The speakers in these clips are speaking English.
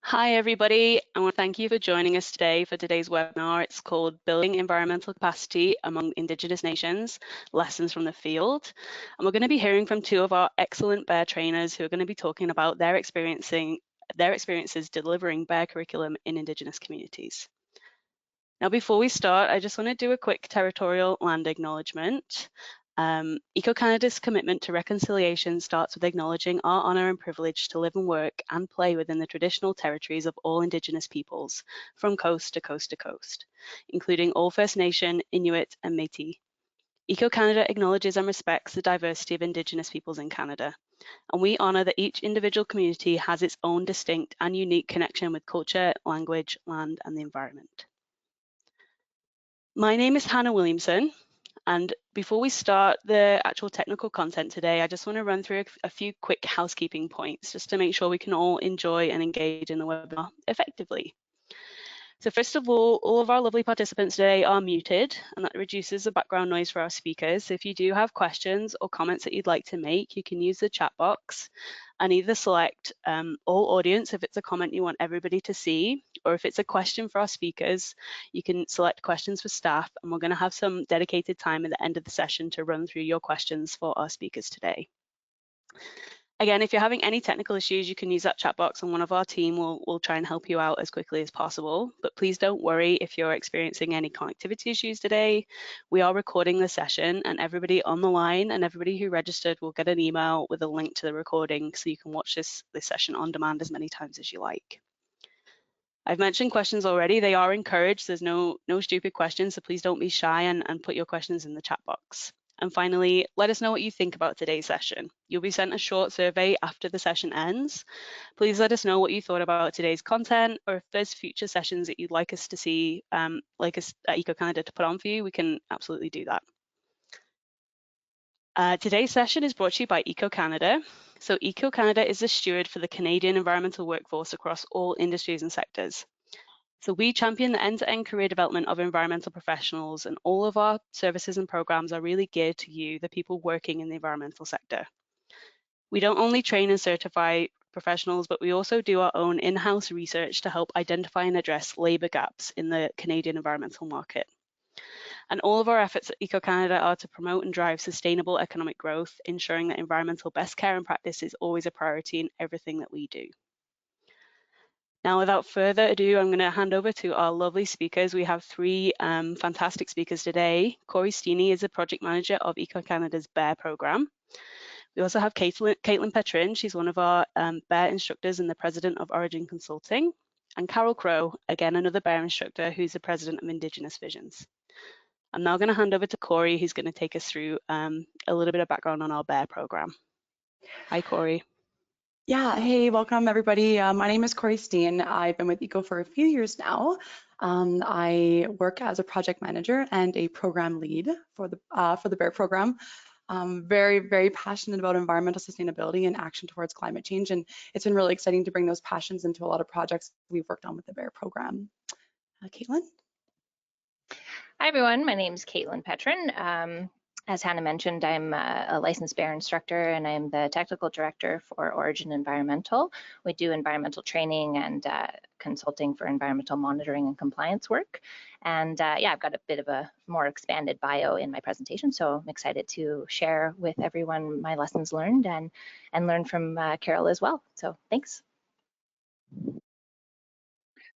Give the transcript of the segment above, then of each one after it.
Hi, everybody. I want to thank you for joining us today for today's webinar. It's called Building Environmental Capacity Among Indigenous Nations, Lessons from the Field. And we're going to be hearing from two of our excellent BEAHR trainers who are going to be talking about their experiences delivering BEAHR curriculum in Indigenous communities. Now, before we start, I just want to do a quick territorial land acknowledgement. Eco-Canada's commitment to reconciliation starts with acknowledging our honour and privilege to live and work and play within the traditional territories of all Indigenous peoples, from coast to coast to coast, including all First Nation, Inuit and Métis. Eco-Canada acknowledges and respects the diversity of Indigenous peoples in Canada, and we honour that each individual community has its own distinct and unique connection with culture, language, land and the environment. My name is Hannah Williamson. And before we start the actual technical content today, I just want to run through a few quick housekeeping points just to make sure we can all enjoy and engage in the webinar effectively. So first of all of our lovely participants today are muted, and that reduces the background noise for our speakers. So if you do have questions or comments that you'd like to make, you can use the chat box and either select all audience if it's a comment you want everybody to see, or if it's a question for our speakers, you can select questions for staff, and we're going to have some dedicated time at the end of the session to run through your questions for our speakers today. Again, if you're having any technical issues, you can use that chat box and one of our team will try and help you out as quickly as possible. But please don't worry if you're experiencing any connectivity issues today. We are recording the session, and everybody on the line and everybody who registered will get an email with a link to the recording so you can watch this session on demand as many times as you like. I've mentioned questions already. They are encouraged. There's no stupid questions, so please don't be shy and put your questions in the chat box. And finally, let us know what you think about today's session. You'll be sent a short survey after the session ends. Please let us know what you thought about today's content, or if there's future sessions that you'd like us to see, like us at Eco-Canada to put on for you, we can absolutely do that. Today's session is brought to you by Eco-Canada. So Eco-Canada is the steward for the Canadian environmental workforce across all industries and sectors. So we champion the end-to-end career development of environmental professionals, and all of our services and programs are really geared to you, the people working in the environmental sector. We don't only train and certify professionals, but we also do our own in-house research to help identify and address labour gaps in the Canadian environmental market. And all of our efforts at Eco-Canada are to promote and drive sustainable economic growth, ensuring that environmental best care and practice is always a priority in everything that we do. Now, without further ado, I'm going to hand over to our lovely speakers. We have three fantastic speakers today. Corey Steeney is the project manager of Eco-Canada's BEAHR program. We also have Caitlin Petrin. She's one of our BEAHR instructors and the president of Origin Consulting. And Carol Crow, again, another BEAHR instructor who's the president of Indigenous Visions. I'm now going to hand over to Corey, who's going to take us through a little bit of background on our BEAHR program. Hi, Corey. Yeah, hey, welcome everybody. My name is Corey Steen. I've been with ECO for a few years now. I work as a project manager and a program lead for the BEAHR program. I'm very, very passionate about environmental sustainability and action towards climate change, and it's been really exciting to bring those passions into a lot of projects we've worked on with the BEAHR program. Caitlin? Hi everyone, my name is Caitlin Petrin. As Hannah mentioned, I'm a licensed BEAHR instructor, and I'm the technical director for Origin Environmental. We do environmental training and consulting for environmental monitoring and compliance work. And yeah, I've got a bit of a more expanded bio in my presentation, so I'm excited to share with everyone my lessons learned and learn from Carol as well. So thanks.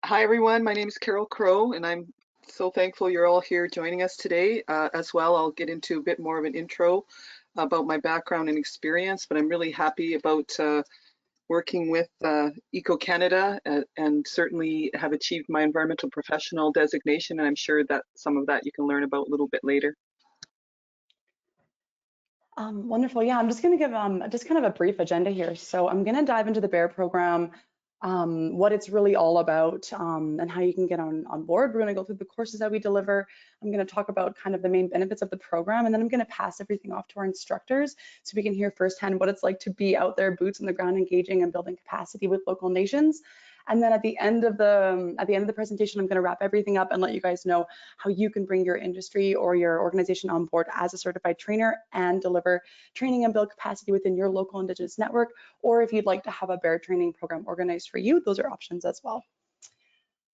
Hi everyone, my name is Carol Crow, and I'm so thankful you're all here joining us today. As well, I'll get into a bit more of an intro about my background and experience, but I'm really happy about working with Eco-Canada and certainly have achieved my environmental professional designation, and I'm sure that some of that you can learn about a little bit later. Wonderful. Yeah, I'm just going to give just kind of a brief agenda here. So I'm going to dive into the BEAHR program, what it's really all about, and how you can get on board. We're going to go through the courses that we deliver. I'm going to talk about kind of the main benefits of the program, and then I'm going to pass everything off to our instructors so we can hear firsthand what it's like to be out there, boots on the ground, engaging and building capacity with local nations. And then at the end of the presentation, I'm going to wrap everything up and let you guys know how you can bring your industry or your organization on board as a certified trainer and deliver training and build capacity within your local Indigenous network, or if you'd like to have a BEAHR training program organized for you, those are options as well.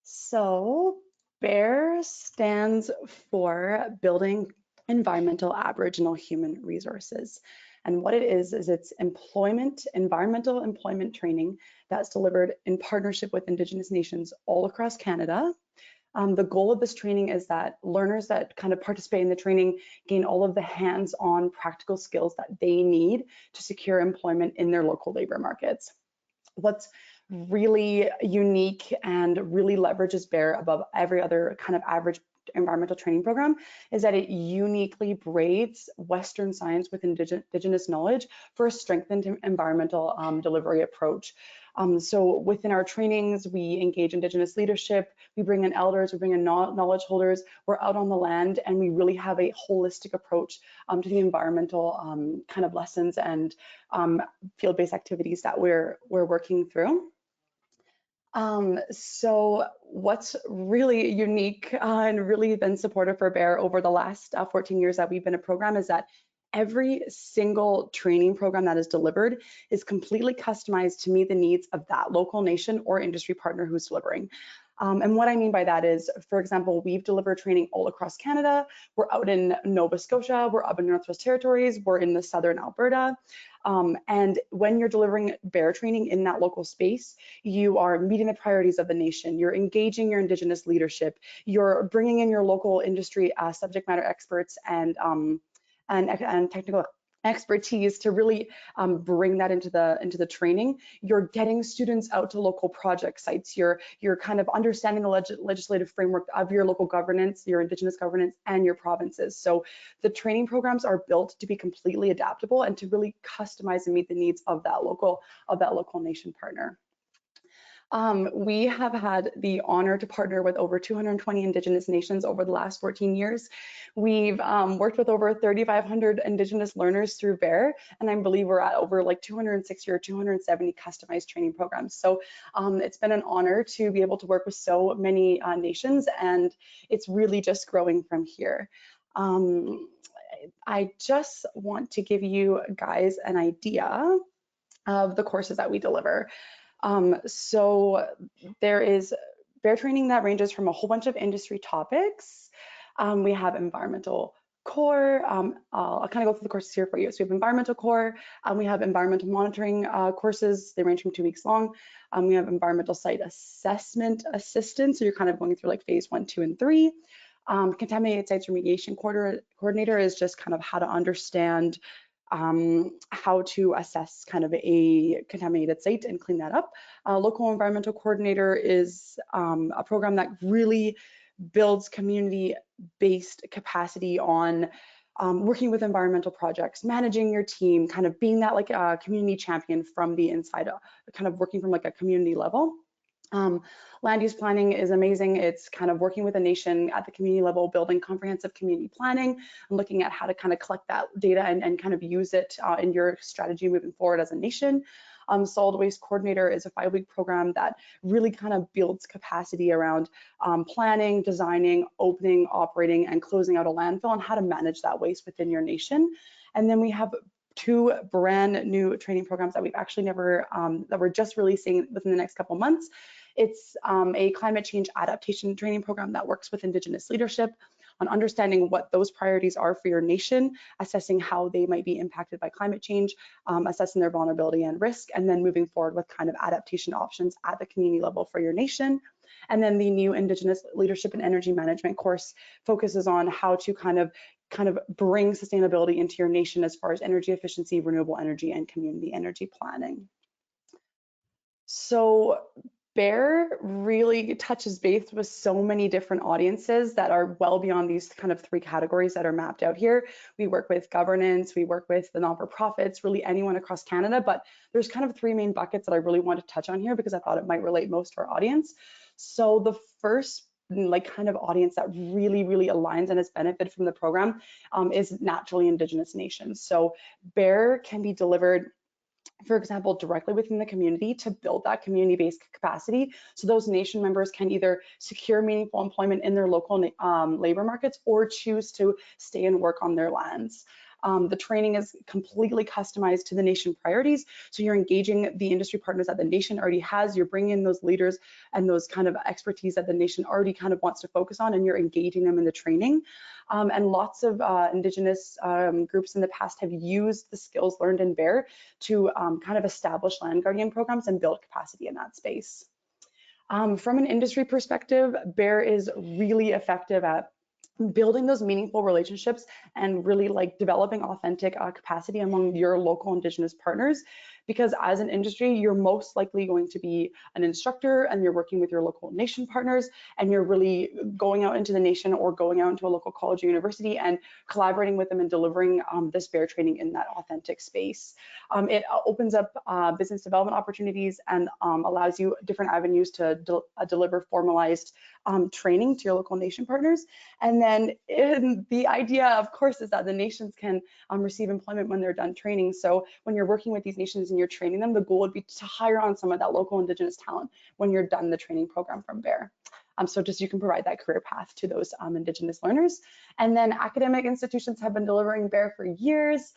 So BEAHR stands for Building Environmental Aboriginal Human Resources. And what it is it's environmental employment training that's delivered in partnership with Indigenous nations all across Canada. The goal of this training is that learners that kind of participate in the training gain all of the hands-on practical skills that they need to secure employment in their local labor markets. What's really unique and really leverages BEAHR above every other kind of average environmental training program is that it uniquely braids Western science with Indigenous knowledge for a strengthened environmental delivery approach. So within our trainings, we engage Indigenous leadership, we bring in elders, we bring in knowledge holders, we're out on the land, and we really have a holistic approach to the environmental kind of lessons and field-based activities that we're working through. So what's really unique and really been supportive for BEAHR over the last 14 years that we've been a program is that every single training program that is delivered is completely customized to meet the needs of that local nation or industry partner who's delivering. And what I mean by that is, for example, we've delivered training all across Canada. We're out in Nova Scotia, we're up in Northwest Territories, we're in the Southern Alberta. And when you're delivering BEAHR training in that local space, you are meeting the priorities of the nation, you're engaging your Indigenous leadership, you're bringing in your local industry subject matter experts and technical expertise to really bring that into the training. You're getting students out to local project sites. You're kind of understanding the legislative framework of your local governance, your Indigenous governance, and your provinces. So the training programs are built to be completely adaptable and to really customize and meet the needs of that local nation partner. We have had the honor to partner with over 220 Indigenous nations over the last 14 years. We've worked with over 3,500 Indigenous learners through BEAHR, and I believe we're at over like 260 or 270 customized training programs. So it's been an honor to be able to work with so many nations, and it's really just growing from here. I just want to give you guys an idea of the courses that we deliver. So there is BEAHR training that ranges from a whole bunch of industry topics. We have environmental core. I'll kind of go through the courses here for you. So we have environmental core, we have environmental monitoring courses. They range from 2 weeks long. We have environmental site assessment assistance. So you're kind of going through like phase 1, 2, and 3. Contaminated sites remediation coordinator is just kind of how to understand how to assess kind of a contaminated site and clean that up. Local environmental coordinator is a program that really builds community-based capacity on working with environmental projects, managing your team, kind of being that like a community champion from the inside, kind of working from like a community level. Land use planning is amazing. It's kind of working with a nation at the community level, building comprehensive community planning, and looking at how to kind of collect that data and kind of use it in your strategy moving forward as a nation. Solid waste coordinator is a 5-week program that really kind of builds capacity around planning, designing, opening, operating, and closing out a landfill and how to manage that waste within your nation. And then we have 2 brand new training programs that we've actually never, that we're just releasing within the next couple months. It's a climate change adaptation training program that works with Indigenous leadership on understanding what those priorities are for your nation, assessing how they might be impacted by climate change, assessing their vulnerability and risk, and then moving forward with kind of adaptation options at the community level for your nation. And then the new Indigenous leadership and energy management course focuses on how to kind of bring sustainability into your nation as far as energy efficiency, renewable energy, and community energy planning. So BEAHR really touches base with so many different audiences that are well beyond these kind of 3 categories that are mapped out here. We work with governance, we work with the non-for-profits, really anyone across Canada, but there's kind of 3 main buckets that I really want to touch on here because I thought it might relate most to our audience. So the first like kind of audience that really aligns and has benefited from the program is naturally Indigenous nations. So BEAHR can be delivered for example, directly within the community to build that community-based capacity so those nation members can either secure meaningful employment in their local labor markets or choose to stay and work on their lands. The training is completely customized to the nation priorities. So you're engaging the industry partners that the nation already has. You're bringing in those leaders and those kind of expertise that the nation already kind of wants to focus on, and you're engaging them in the training. And lots of Indigenous groups in the past have used the skills learned in BEAHR to kind of establish land guardian programs and build capacity in that space. From an industry perspective, BEAHR is really effective at building those meaningful relationships and really like developing authentic capacity among your local Indigenous partners, because as an industry, you're most likely going to be an instructor and you're working with your local nation partners, and you're really going out into the nation or going out into a local college or university and collaborating with them and delivering this BEAHR training in that authentic space. It opens up business development opportunities and allows you different avenues to deliver formalized training to your local nation partners. And then the idea, of course, is that the nations can receive employment when they're done training. So when you're working with these nations and you're training them, the goal would be to hire on some of that local Indigenous talent when you're done the training program from BEAHR. So just you can provide that career path to those Indigenous learners. And then academic institutions have been delivering BEAHR for years.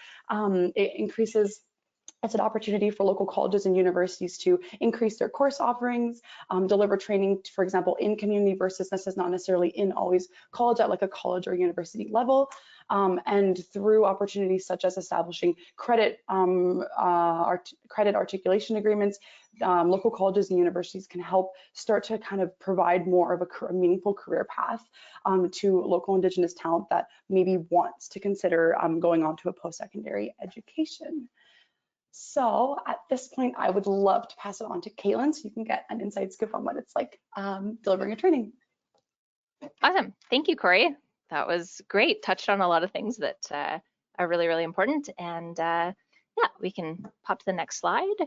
It's an opportunity for local colleges and universities to increase their course offerings, deliver training, for example, in community versus this is not necessarily in always college at like a college or university level. And through opportunities such as establishing credit articulation agreements, local colleges and universities can help start to kind of provide more of a meaningful career path to local Indigenous talent that maybe wants to consider going on to a post-secondary education. So at this point, I would love to pass it on to Caitlin so you can get an inside scoop on what it's like delivering a training. Awesome. Thank you, Corey. That was great. Touched on a lot of things that are really, really important. And yeah, we can pop to the next slide.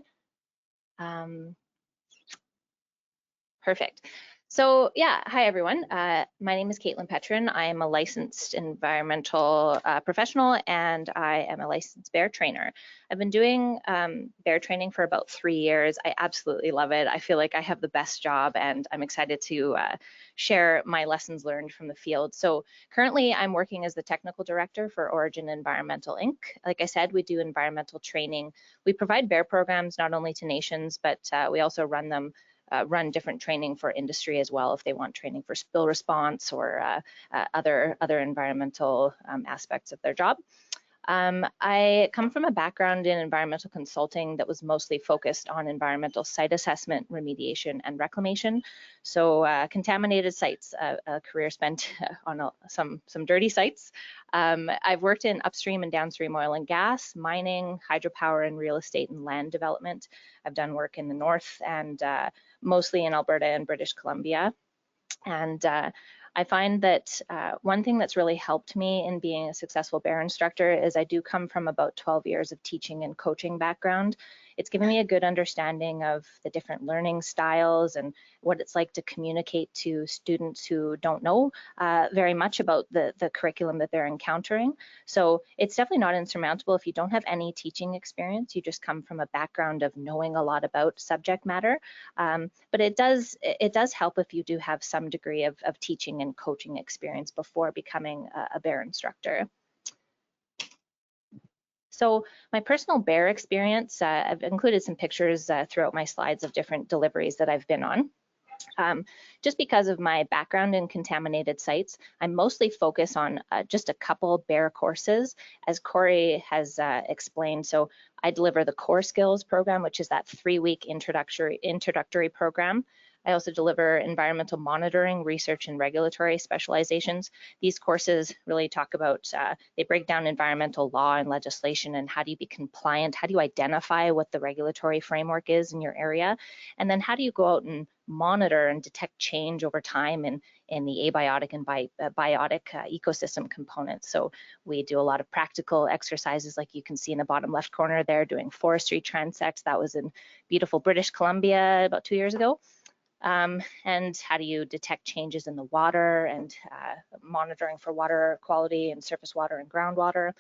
Perfect. So yeah, hi everyone. My name is Caitlin Petrin. I am a licensed environmental professional, and I am a licensed BEAHR trainer. I've been doing BEAHR training for about 3 years. I absolutely love it. I feel like I have the best job, and I'm excited to share my lessons learned from the field. So currently I'm working as the technical director for Origin Environmental Inc. Like I said, we do environmental training. We provide BEAHR programs not only to nations, but we also run different training for industry as well if they want training for spill response or other environmental aspects of their job. I come from a background in environmental consulting that was mostly focused on environmental site assessment, remediation, and reclamation. So contaminated sites, a career spent on some dirty sites. I've worked in upstream and downstream oil and gas, mining, hydropower, and real estate and land development. I've done work in the north and mostly in Alberta and British Columbia. And I find that one thing that's really helped me in being a successful BEAHR instructor is I do come from about 12 years of teaching and coaching background. It's given me a good understanding of the different learning styles and what it's like to communicate to students who don't know very much about the curriculum that they're encountering. So it's definitely not insurmountable if you don't have any teaching experience. You just come from a background of knowing a lot about subject matter. But it does help if you do have some degree of teaching and coaching experience before becoming a BEAHR instructor. So my personal BEAHR experience, I've included some pictures throughout my slides of different deliveries that I've been on. Just because of my background in contaminated sites, I mostly focus on just a couple BEAHR courses, as Corey has explained. So I deliver the core skills program, which is that 3-week introductory program. I also deliver environmental monitoring, research, and regulatory specializations. These courses really talk about, they break down environmental law and legislation and how do you be compliant, how do you identify what the regulatory framework is in your area, and then how do you go out and monitor and detect change over time in the abiotic and biotic ecosystem components. So we do a lot of practical exercises like you can see in the bottom left corner there, doing forestry transects. That was in beautiful British Columbia about 2 years ago. and how do you detect changes in the water and monitoring for water quality and surface water and groundwater.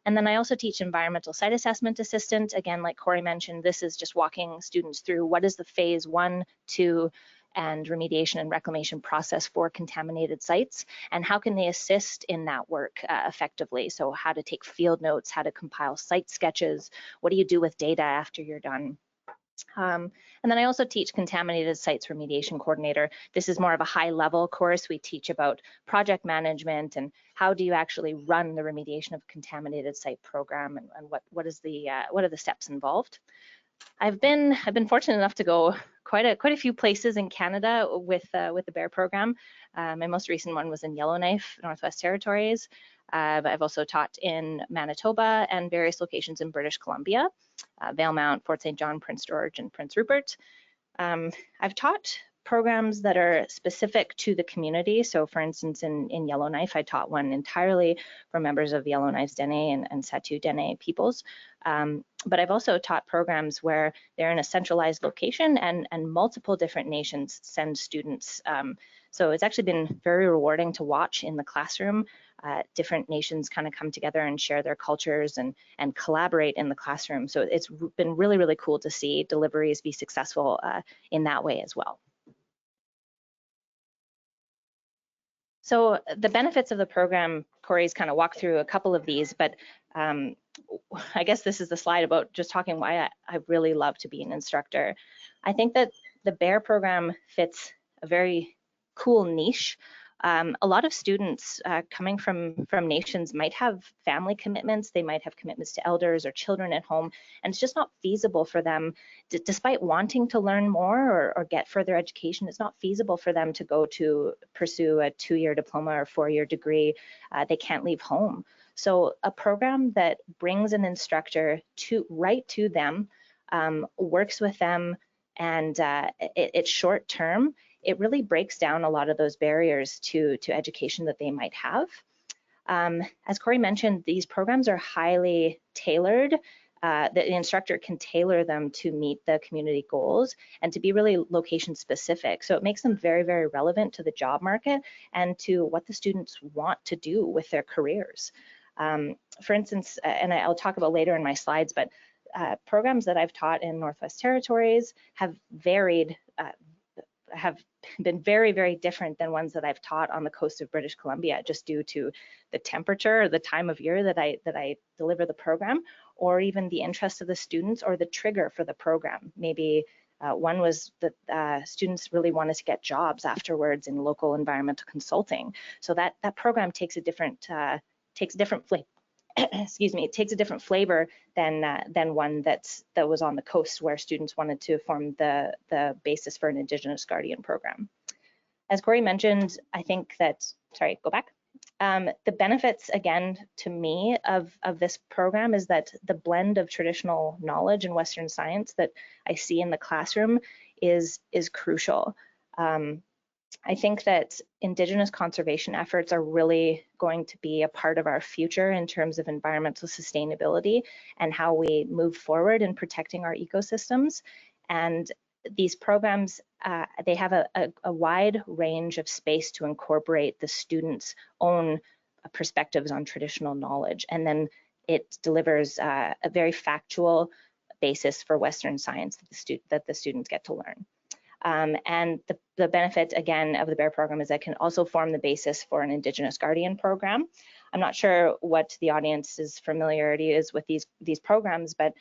And then I also teach environmental site assessment assistant. Again, like Corey mentioned, this is just walking students through what is the phase 1, 2, and remediation and reclamation process for contaminated sites, and how can they assist in that work effectively. So how to take field notes, how to compile site sketches, what do you do with data after you're done. And then I also teach contaminated sites remediation coordinator. This is more of a high level course. We teach about project management and how do you actually run the remediation of a contaminated site program, and what are the steps involved. I've been fortunate enough to go quite a few places in Canada with the BEAHR program. My most recent one was in Yellowknife, Northwest Territories. But I've also taught in Manitoba and various locations in British Columbia, Valemount, Fort St. John, Prince George, and Prince Rupert. I've taught programs that are specific to the community. So for instance, in Yellowknife, I taught one entirely for members of Yellowknife's Dene and Satu Dene peoples. But I've also taught programs where they're in a centralized location and multiple different nations send students. So it's actually been very rewarding to watch in the classroom. Different nations kind of come together and share their cultures and collaborate in the classroom. So it's been really, really cool to see deliveries be successful in that way as well. So the benefits of the program, Corey's kind of walked through a couple of these, but I guess this is the slide about just talking why I really love to be an instructor. I think that the BEAHR program fits a very cool niche. A lot of students coming from nations might have family commitments, they might have commitments to elders or children at home, and it's just not feasible for them, despite wanting to learn more or get further education, it's not feasible for them to go to pursue a 2-year diploma or 4-year degree. They can't leave home. So a program that brings an instructor right to them, works with them, and it's short term. It really breaks down a lot of those barriers to education that they might have. As Corey mentioned, these programs are highly tailored. The instructor can tailor them to meet the community goals and to be really location specific. So it makes them very, very relevant to the job market and to what the students want to do with their careers. For instance, and I'll talk about later in my slides, but programs that I've taught in Northwest Territories have been very, very different than ones that I've taught on the coast of British Columbia, just due to the temperature or the time of year that I deliver the program, or even the interest of the students or the trigger for the program. Maybe one was that students really wanted to get jobs afterwards in local environmental consulting. So that program takes a different flavor. Excuse me, it takes a different flavor than one that was on the coast, where students wanted to form the basis for an Indigenous Guardian program. As Corey mentioned, I think that, sorry, go back. The benefits, again, to me of this program is that the blend of traditional knowledge and Western science that I see in the classroom is crucial. I think that Indigenous conservation efforts are really going to be a part of our future in terms of environmental sustainability and how we move forward in protecting our ecosystems. And these programs, they have a wide range of space to incorporate the students' own perspectives on traditional knowledge. And then it delivers a very factual basis for Western science that the students get to learn. And the benefit, again, of the BEAHR program is that it can also form the basis for an Indigenous Guardian program. I'm not sure what the audience's familiarity is with these programs, but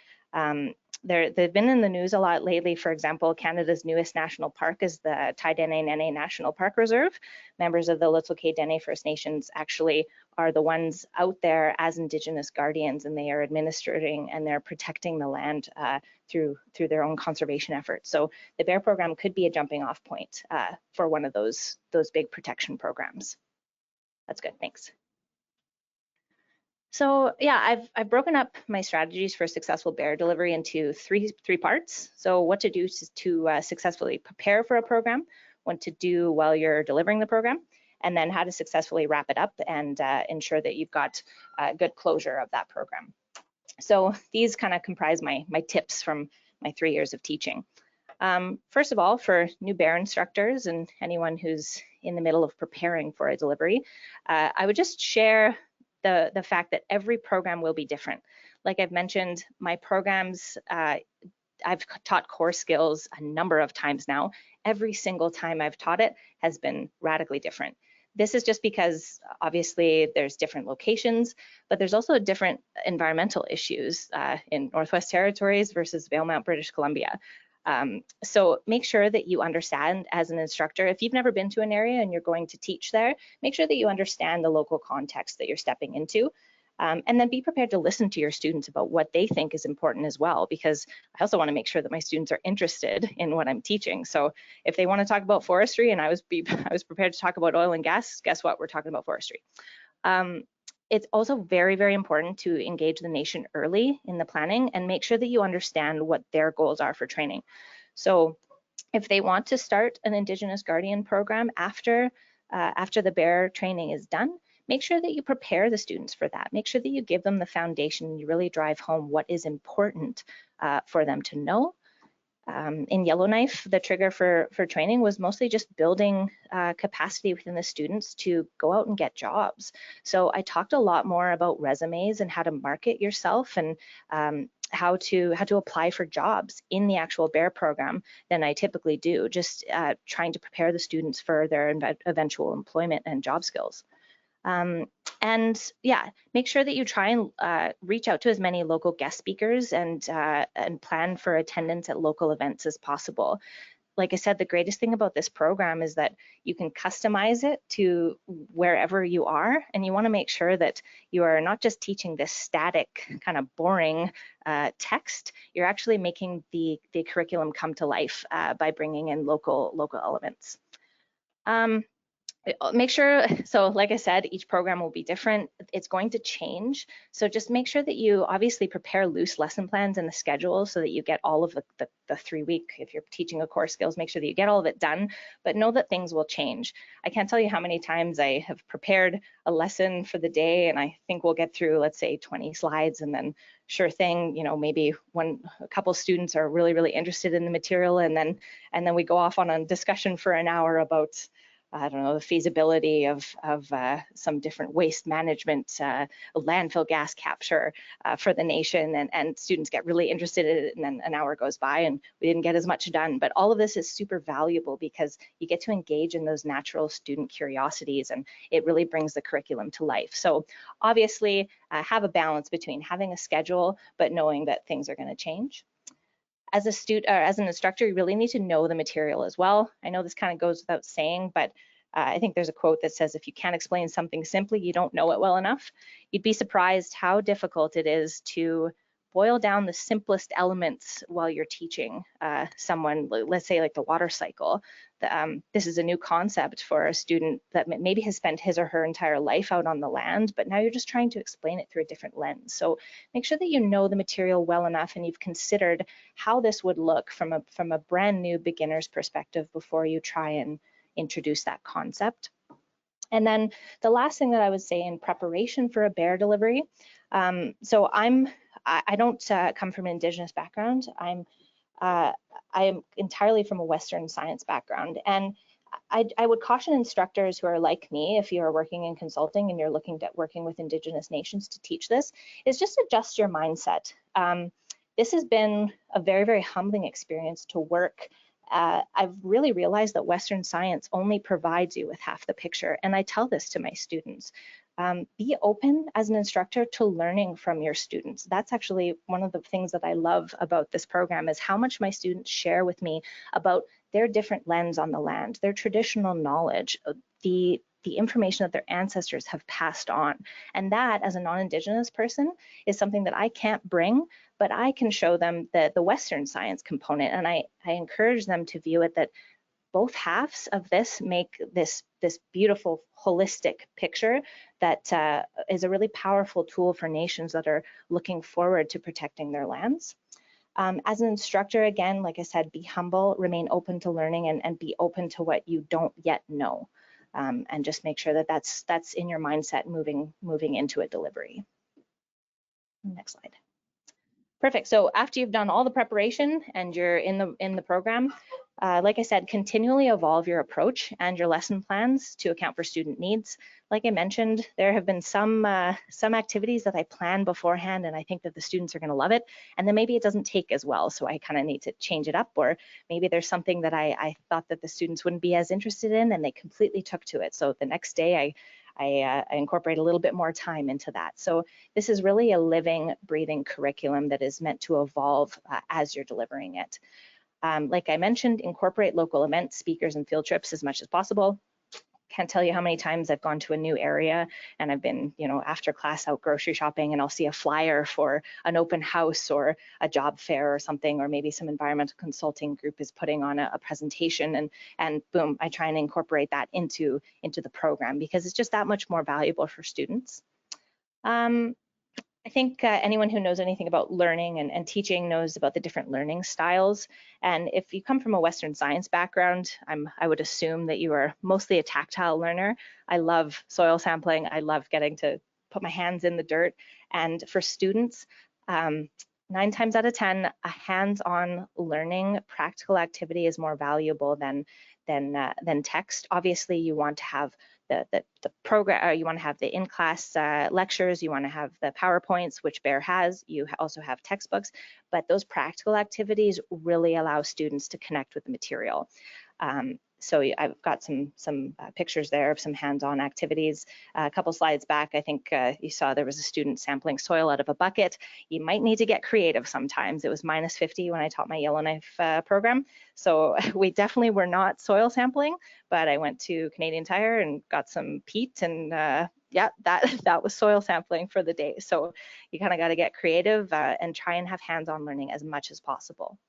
they've been in the news a lot lately. For example, Canada's newest national park is the Tyendinaga National Park Reserve. Members of the Little Kay Dene First Nations actually are the ones out there as Indigenous guardians, and they are administering and they're protecting the land through their own conservation efforts. So the BEAHR program could be a jumping off point for one of those big protection programs. That's good, thanks. So yeah, I've broken up my strategies for successful BEAHR delivery into three parts. So what to do to successfully prepare for a program, what to do while you're delivering the program, and then how to successfully wrap it up and ensure that you've got good closure of that program. So these kind of comprise my tips from my 3 years of teaching. First of all, for new BEAHR instructors and anyone who's in the middle of preparing for a delivery, I would just share the fact that every program will be different. Like I've mentioned, my programs, I've taught core skills a number of times now. Every single time I've taught it has been radically different. This is just because obviously there's different locations, but there's also different environmental issues in Northwest Territories versus Valemount, British Columbia. So make sure that you understand as an instructor, if you've never been to an area and you're going to teach there, make sure that you understand the local context that you're stepping into. And then be prepared to listen to your students about what they think is important as well, because I also want to make sure that my students are interested in what I'm teaching. So if they want to talk about forestry and I was prepared to talk about oil and gas, guess what? We're talking about forestry. It's also very, very important to engage the nation early in the planning and make sure that you understand what their goals are for training. So if they want to start an Indigenous Guardian program after the BEAHR training is done, make sure that you prepare the students for that. Make sure that you give them the foundation and you really drive home what is important for them to know. In Yellowknife, the trigger for training was mostly just building capacity within the students to go out and get jobs. So I talked a lot more about resumes and how to market yourself and how to apply for jobs in the actual BEAHR program than I typically do, just trying to prepare the students for their eventual employment and job skills. And yeah, make sure that you try and reach out to as many local guest speakers and plan for attendance at local events as possible. Like I said, the greatest thing about this program is that you can customize it to wherever you are, and you want to make sure that you are not just teaching this static, kind of boring text. You're actually making the curriculum come to life by bringing in local elements. Make sure, so like I said, each program will be different. It's going to change. So just make sure that you obviously prepare loose lesson plans and the schedule so that you get all of the 3-week, if you're teaching a core skills, make sure that you get all of it done, but know that things will change. I can't tell you how many times I have prepared a lesson for the day and I think we'll get through, let's say 20 slides, and then sure thing, you know, maybe a couple students are really, really interested in the material, and then we go off on a discussion for an hour about, I don't know, the feasibility of some different waste management, landfill gas capture for the nation, and students get really interested in it, and then an hour goes by and we didn't get as much done. But all of this is super valuable because you get to engage in those natural student curiosities, and it really brings the curriculum to life. So obviously have a balance between having a schedule, but knowing that things are going to change. As a student, or as an instructor, you really need to know the material as well. I know this kind of goes without saying, but I think there's a quote that says, if you can't explain something simply, you don't know it well enough. You'd be surprised how difficult it is to boil down the simplest elements while you're teaching someone, let's say like the water cycle. This is a new concept for a student that maybe has spent his or her entire life out on the land, but now you're just trying to explain it through a different lens. So make sure that you know the material well enough and you've considered how this would look from a brand new beginner's perspective before you try and introduce that concept. And then the last thing that I would say in preparation for a BEAHR delivery, so I don't come from an Indigenous background. I am entirely from a Western science background, and I would caution instructors who are like me, if you're working in consulting and you're looking at working with Indigenous nations to teach this, is just adjust your mindset. This has been a very, very humbling experience to work. I've really realized that Western science only provides you with half the picture, and I tell this to my students. Be open as an instructor to learning from your students. That's actually one of the things that I love about this program, is how much my students share with me about their different lens on the land, their traditional knowledge, the information that their ancestors have passed on. And that, as a non-Indigenous person, is something that I can't bring, but I can show them the Western science component. And I encourage them to view it that both halves of this make this beautiful holistic picture that is a really powerful tool for nations that are looking forward to protecting their lands. As an instructor, again, like I said, be humble, remain open to learning, and be open to what you don't yet know. And just make sure that that's in your mindset moving into a delivery. Next slide. Perfect. So after you've done all the preparation and you're in the program, like I said, continually evolve your approach and your lesson plans to account for student needs. Like I mentioned, there have been some activities that I planned beforehand and I think that the students are going to love it. And then maybe it doesn't take as well, so I kind of need to change it up. Or maybe there's something that I thought that the students wouldn't be as interested in and they completely took to it. So the next day I incorporate a little bit more time into that. So this is really a living, breathing curriculum that is meant to evolve as you're delivering it. Like I mentioned, incorporate local events, speakers, and field trips as much as possible. Can't tell you how many times I've gone to a new area and I've been, after class out grocery shopping and I'll see a flyer for an open house or a job fair or something, or maybe some environmental consulting group is putting on a presentation, and boom, I try and incorporate that into the program because it's just that much more valuable for students. I think anyone who knows anything about learning and teaching knows about the different learning styles. And if you come from a Western science background, I would assume that you are mostly a tactile learner. I love soil sampling. I love getting to put my hands in the dirt. And for students, 9 times out of 10, a hands-on learning practical activity is more valuable than text. Obviously, you want to have the program, you want to have the in-class lectures, you want to have the PowerPoints, which BEAHR has, you also have textbooks, but those practical activities really allow students to connect with the material. So I've got some pictures there of some hands-on activities. A couple slides back, I think you saw there was a student sampling soil out of a bucket. You might need to get creative sometimes. It was -50 when I taught my Yellowknife program. So we definitely were not soil sampling, but I went to Canadian Tire and got some peat, and yeah, that was soil sampling for the day. So you kind of got to get creative and try and have hands-on learning as much as possible.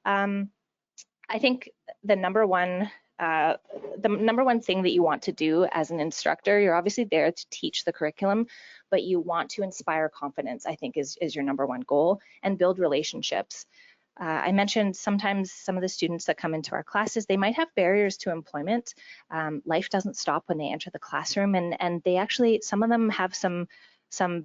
I think the number one thing that you want to do as an instructor, you're obviously there to teach the curriculum, but you want to inspire confidence, I think is your number one goal, and build relationships. I mentioned sometimes some of the students that come into our classes, they might have barriers to employment. Life doesn't stop when they enter the classroom, and they actually, some of them have some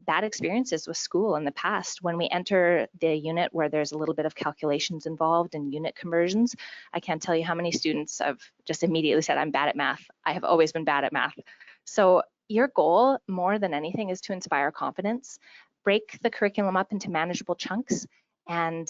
bad experiences with school in the past. When we enter the unit where there's a little bit of calculations involved and unit conversions, I can't tell you how many students have just immediately said, I'm bad at math. I have always been bad at math. So your goal more than anything is to inspire confidence, break the curriculum up into manageable chunks, and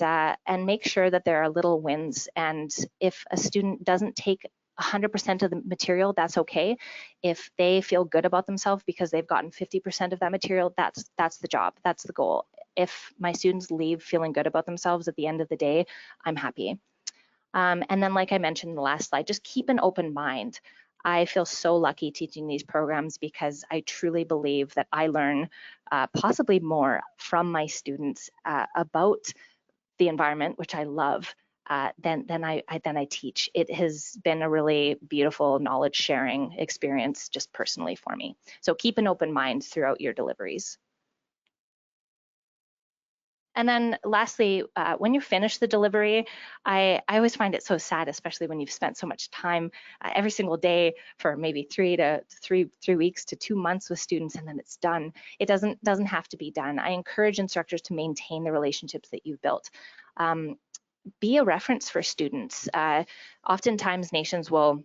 make sure that there are little wins. And if a student doesn't take 100% of the material, that's okay. If they feel good about themselves because they've gotten 50% of that material, that's the job, that's the goal. If my students leave feeling good about themselves at the end of the day, I'm happy. And then, like I mentioned in the last slide, just keep an open mind. I feel so lucky teaching these programs because I truly believe that I learn possibly more from my students about the environment, which I love, than I teach. It has been a really beautiful knowledge sharing experience just personally for me. So keep an open mind throughout your deliveries. And then lastly, when you finish the delivery, I always find it so sad, especially when you've spent so much time every single day for maybe 3 weeks to 2 months with students, and then it's done. It doesn't have to be done. I encourage instructors to maintain the relationships that you've built. Be a reference for students. Oftentimes nations will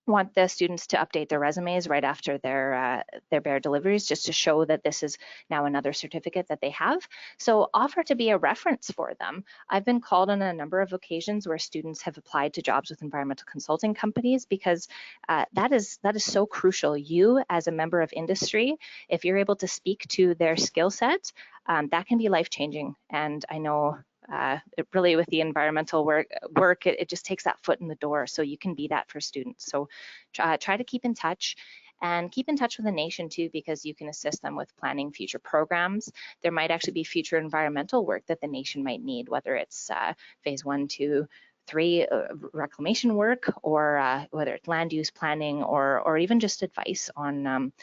want the students to update their resumes right after their BEAHR deliveries, just to show that this is now another certificate that they have. So offer to be a reference for them. I've been called on a number of occasions where students have applied to jobs with environmental consulting companies, because that is so crucial. You as a member of industry, if you're able to speak to their skill set, that can be life-changing. And I know it really, with the environmental work, it just takes that foot in the door, so you can be that for students. So try to keep in touch, and keep in touch with the nation too, because you can assist them with planning future programs. There might actually be future environmental work that the nation might need, whether it's phase 1, 2, 3 reclamation work, or whether it's land use planning, or even just advice on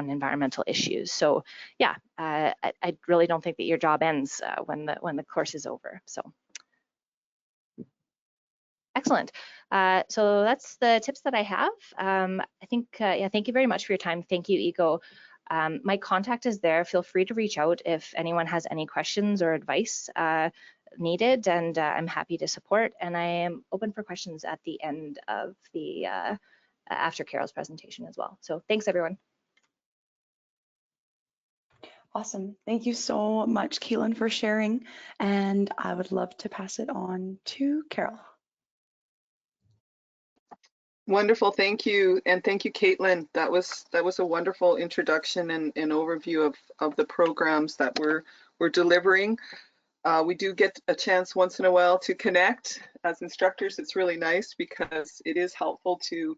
environmental issues. So yeah, I really don't think that your job ends when the course is over. So excellent. So that's the tips that I have. I think, yeah, thank you very much for your time. Thank you, Ego. My contact is there. Feel free to reach out if anyone has any questions or advice needed, and I'm happy to support. And I am open for questions at the end of the after Carol's presentation as well. So thanks, everyone. Awesome. Thank you so much, Keelan, for sharing. And I would love to pass it on to Carol. Wonderful, thank you, and thank you, Caitlin. That was a wonderful introduction and overview of the programs that we're delivering. We do get a chance once in a while to connect as instructors. It's really nice because it is helpful to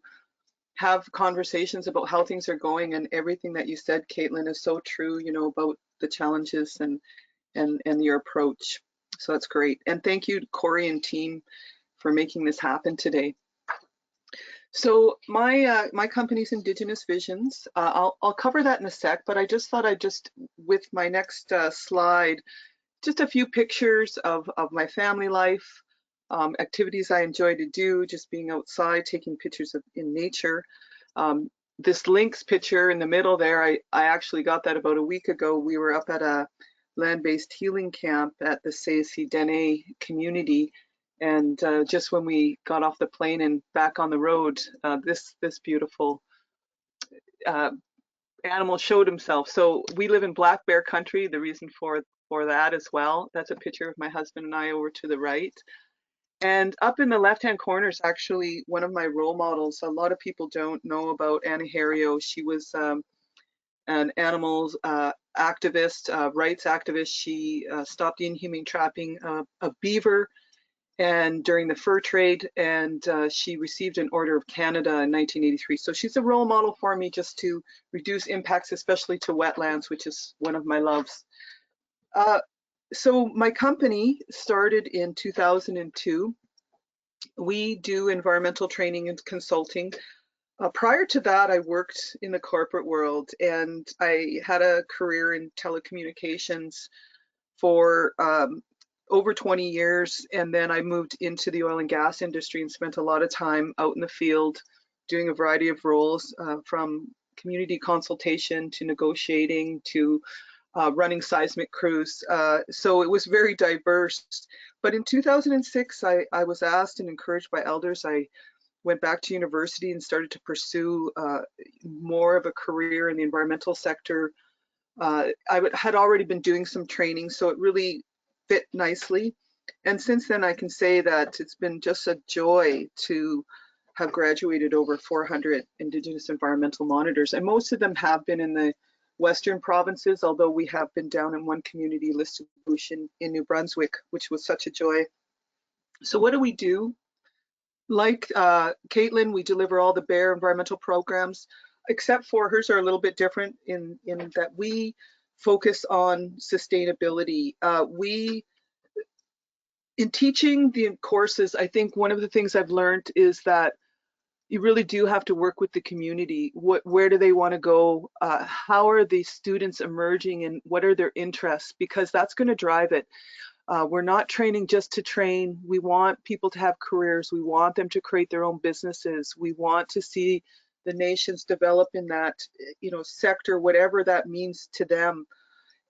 have conversations about how things are going, and everything that you said, Caitlin, is so true, you know, about the challenges and your approach. So that's great. And thank you, Corey and team, for making this happen today. So my company's Indigenous Visions. I'll cover that in a sec, but I just thought I'd with my next slide, just a few pictures of my family life, activities I enjoy to do, just being outside, taking pictures in nature. This lynx picture in the middle there, I actually got that about a week ago. We were up at a land-based healing camp at the Sayasi Dene community. And just when we got off the plane and back on the road, this beautiful animal showed himself. So we live in black bear country, the reason for that as well. That's a picture of my husband and I over to the right. And up in the left-hand corner is actually one of my role models. A lot of people don't know about Anna Herrio. She was an animals activist, rights activist. She stopped the inhumane trapping of beaver and during the fur trade, and she received an Order of Canada in 1983. So she's a role model for me, just to reduce impacts, especially to wetlands, which is one of my loves. So my company started in 2002. We do environmental training and consulting. Prior to that, I worked in the corporate world, and I had a career in telecommunications for over 20 years, and then I moved into the oil and gas industry and spent a lot of time out in the field doing a variety of roles, from community consultation to negotiating to running seismic crews. So it was very diverse. But in 2006, I was asked and encouraged by elders. I went back to university and started to pursue more of a career in the environmental sector. I had already been doing some training, so it really fit nicely. And since then, I can say that it's been just a joy to have graduated over 400 Indigenous environmental monitors, and most of them have been in the Western provinces, although we have been down in one community, Listowoosh in New Brunswick, which was such a joy. So what do we do? Like Caitlin, we deliver all the BEAHR environmental programs, except for hers are a little bit different in that we focus on sustainability. In teaching the courses, I think one of the things I've learned is that you really do have to work with the community. Where do they want to go? How are the students emerging, and what are their interests? Because that's going to drive it. We're not training just to train. We want people to have careers. We want them to create their own businesses. We want to see the nations develop in that, sector, whatever that means to them.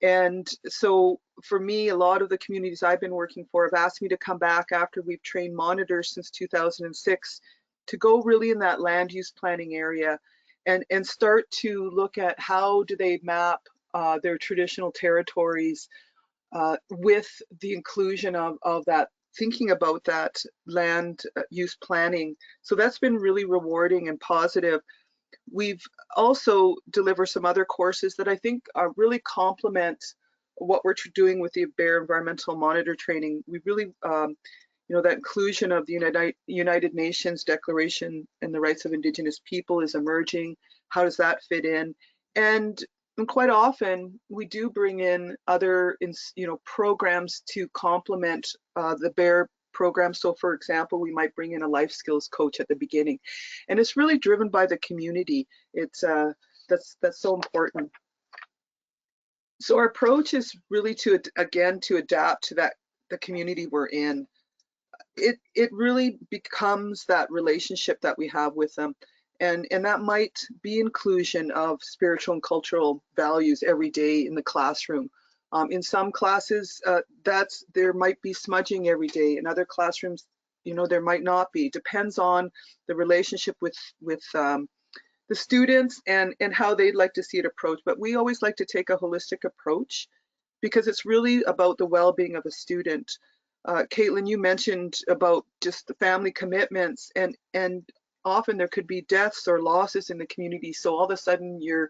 And so for me, a lot of the communities I've been working for have asked me to come back after we've trained monitors since 2006 to go really in that land use planning area and start to look at how do they map their traditional territories with the inclusion of that, thinking about that land use planning. So that's been really rewarding and positive. We've also delivered some other courses that I think really complement what we're doing with the BEAHR environmental monitor training. We really, that inclusion of the United Nations Declaration and the Rights of Indigenous People is emerging. How does that fit in? And quite often we do bring in other, programs to complement the BEAHR program. So for example, we might bring in a life skills coach at the beginning, and it's really driven by the community. It's that's so important. So our approach is really to adapt to the community we're in. It really becomes that relationship that we have with them. And that might be inclusion of spiritual and cultural values every day in the classroom. In some classes, there might be smudging every day. In other classrooms, there might not be. Depends on the relationship with the students and how they'd like to see it approached. But we always like to take a holistic approach because it's really about the well-being of a student. Caitlin, you mentioned about just the family commitments, and often there could be deaths or losses in the community. So all of a sudden your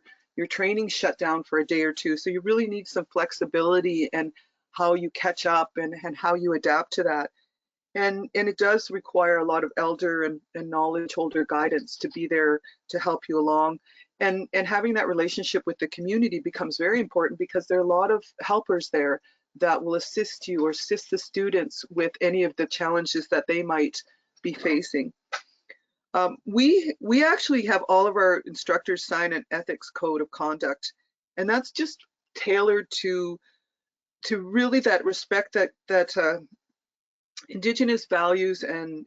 training shut down for a day or two. So you really need some flexibility and how you catch up and how you adapt to that. And it does require a lot of elder and knowledge holder guidance to be there to help you along. And having that relationship with the community becomes very important because there are a lot of helpers there that will assist you or assist the students with any of the challenges that they might be facing. We actually have all of our instructors sign an ethics code of conduct, and that's just tailored to really that respect that Indigenous values and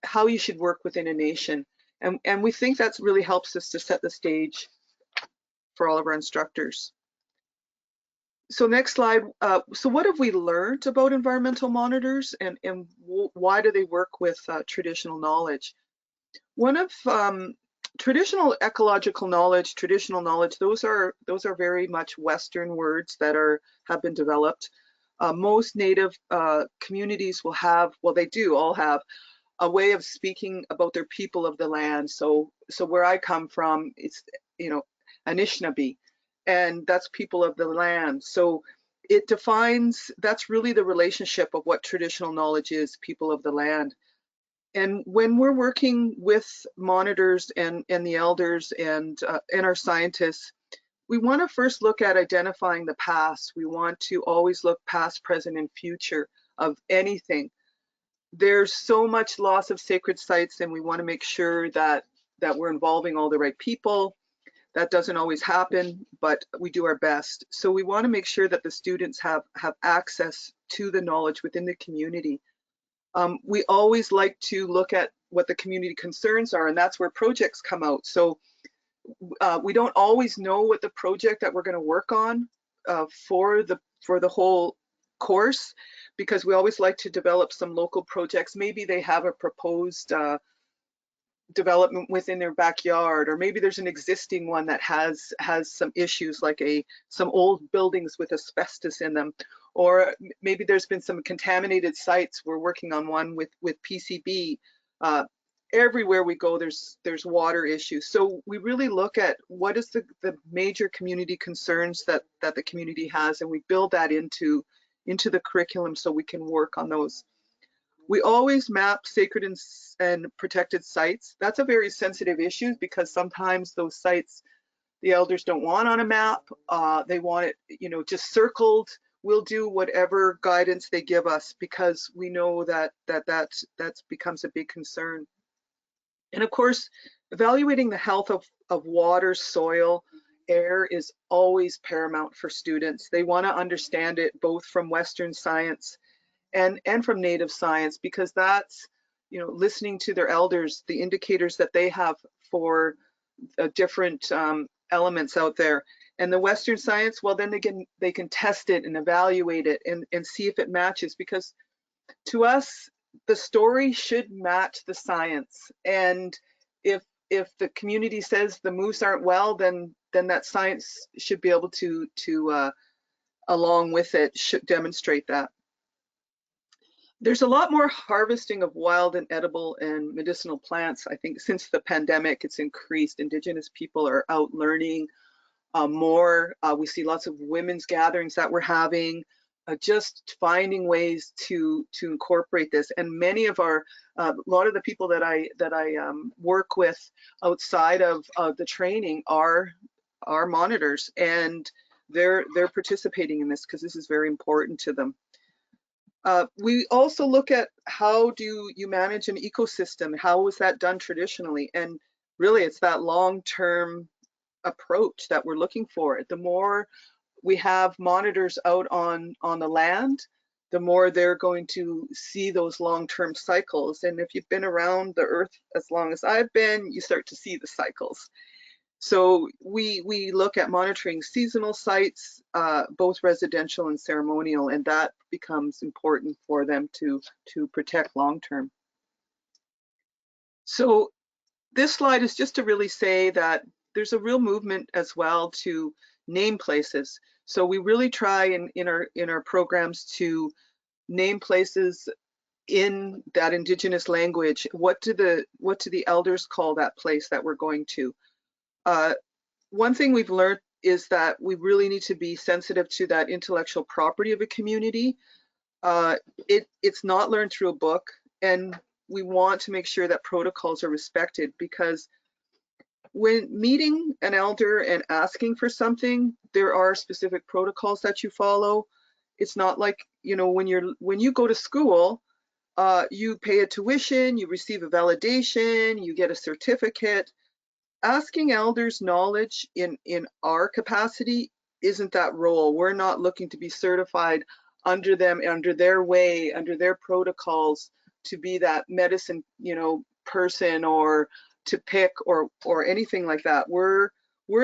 how you should work within a nation. And we think that really helps us to set the stage for all of our instructors. So next slide. So what have we learned about environmental monitors and why do they work with traditional knowledge? One of traditional ecological knowledge, traditional knowledge, those are very much Western words that have been developed. Most Native communities will have, well, they do all have a way of speaking about their people of the land. So where I come from, it's Anishinaabe, and that's people of the land. So it defines, that's really the relationship of what traditional knowledge is, people of the land. And when we're working with monitors and the elders and our scientists, we want to first look at identifying the past. We want to always look past, present, and future of anything. There's so much loss of sacred sites, and we want to make sure that we're involving all the right people. That doesn't always happen, but we do our best. So we want to make sure that the students have access to the knowledge within the community. We always like to look at what the community concerns are, and that's where projects come out. So we don't always know what the project that we're going to work on for the whole course, because we always like to develop some local projects. Maybe they have a proposed development within their backyard, or maybe there's an existing one that has some issues, like some old buildings with asbestos in them, or maybe there's been some contaminated sites. We're working on one with PCB. Everywhere we go, there's water issues. So we really look at what is the major community concerns that the community has, and we build that into the curriculum so we can work on those. We always map sacred and protected sites. That's a very sensitive issue because sometimes those sites the elders don't want on a map. They want it, just circled. We'll do whatever guidance they give us because we know that becomes a big concern. And of course, evaluating the health of water, soil, air is always paramount for students. They want to understand it both from Western science and from Native science, because that's, listening to their elders, the indicators that they have for different elements out there. And the Western science, well, then they can test it and evaluate it and see if it matches, because to us, the story should match the science. And if the community says the moose aren't well, then that science should be able to along with it, should demonstrate that. There's a lot more harvesting of wild and edible and medicinal plants. I think since the pandemic, it's increased. Indigenous people are out learning more. We see lots of women's gatherings that we're having. Just finding ways to incorporate this, and many of a lot of the people that I work with outside of the training are monitors, and they're participating in this because this is very important to them. We also look at how do you manage an ecosystem? How was that done traditionally? And really, it's that long-term approach that we're looking for. The more we have monitors out on the land, the more they're going to see those long-term cycles. And if you've been around the earth as long as I've been, you start to see the cycles. So we look at monitoring seasonal sites, both residential and ceremonial, and that becomes important for them to protect long-term. So this slide is just to really say that there's a real movement as well to name places. So we really try in our programs to name places in that Indigenous language. What do the elders call that place that we're going to? One thing we've learned is that we really need to be sensitive to that intellectual property of a community. It's not learned through a book, and we want to make sure that protocols are respected, because when meeting an elder and asking for something, there are specific protocols that you follow. It's not like, you know, when you go to school, you pay a tuition, you receive a validation, you get a certificate. Asking elders knowledge in our capacity isn't that role. We're not looking to be certified under them, under their way, under their protocols, to be that medicine, you know, person, or to pick or anything like that. We're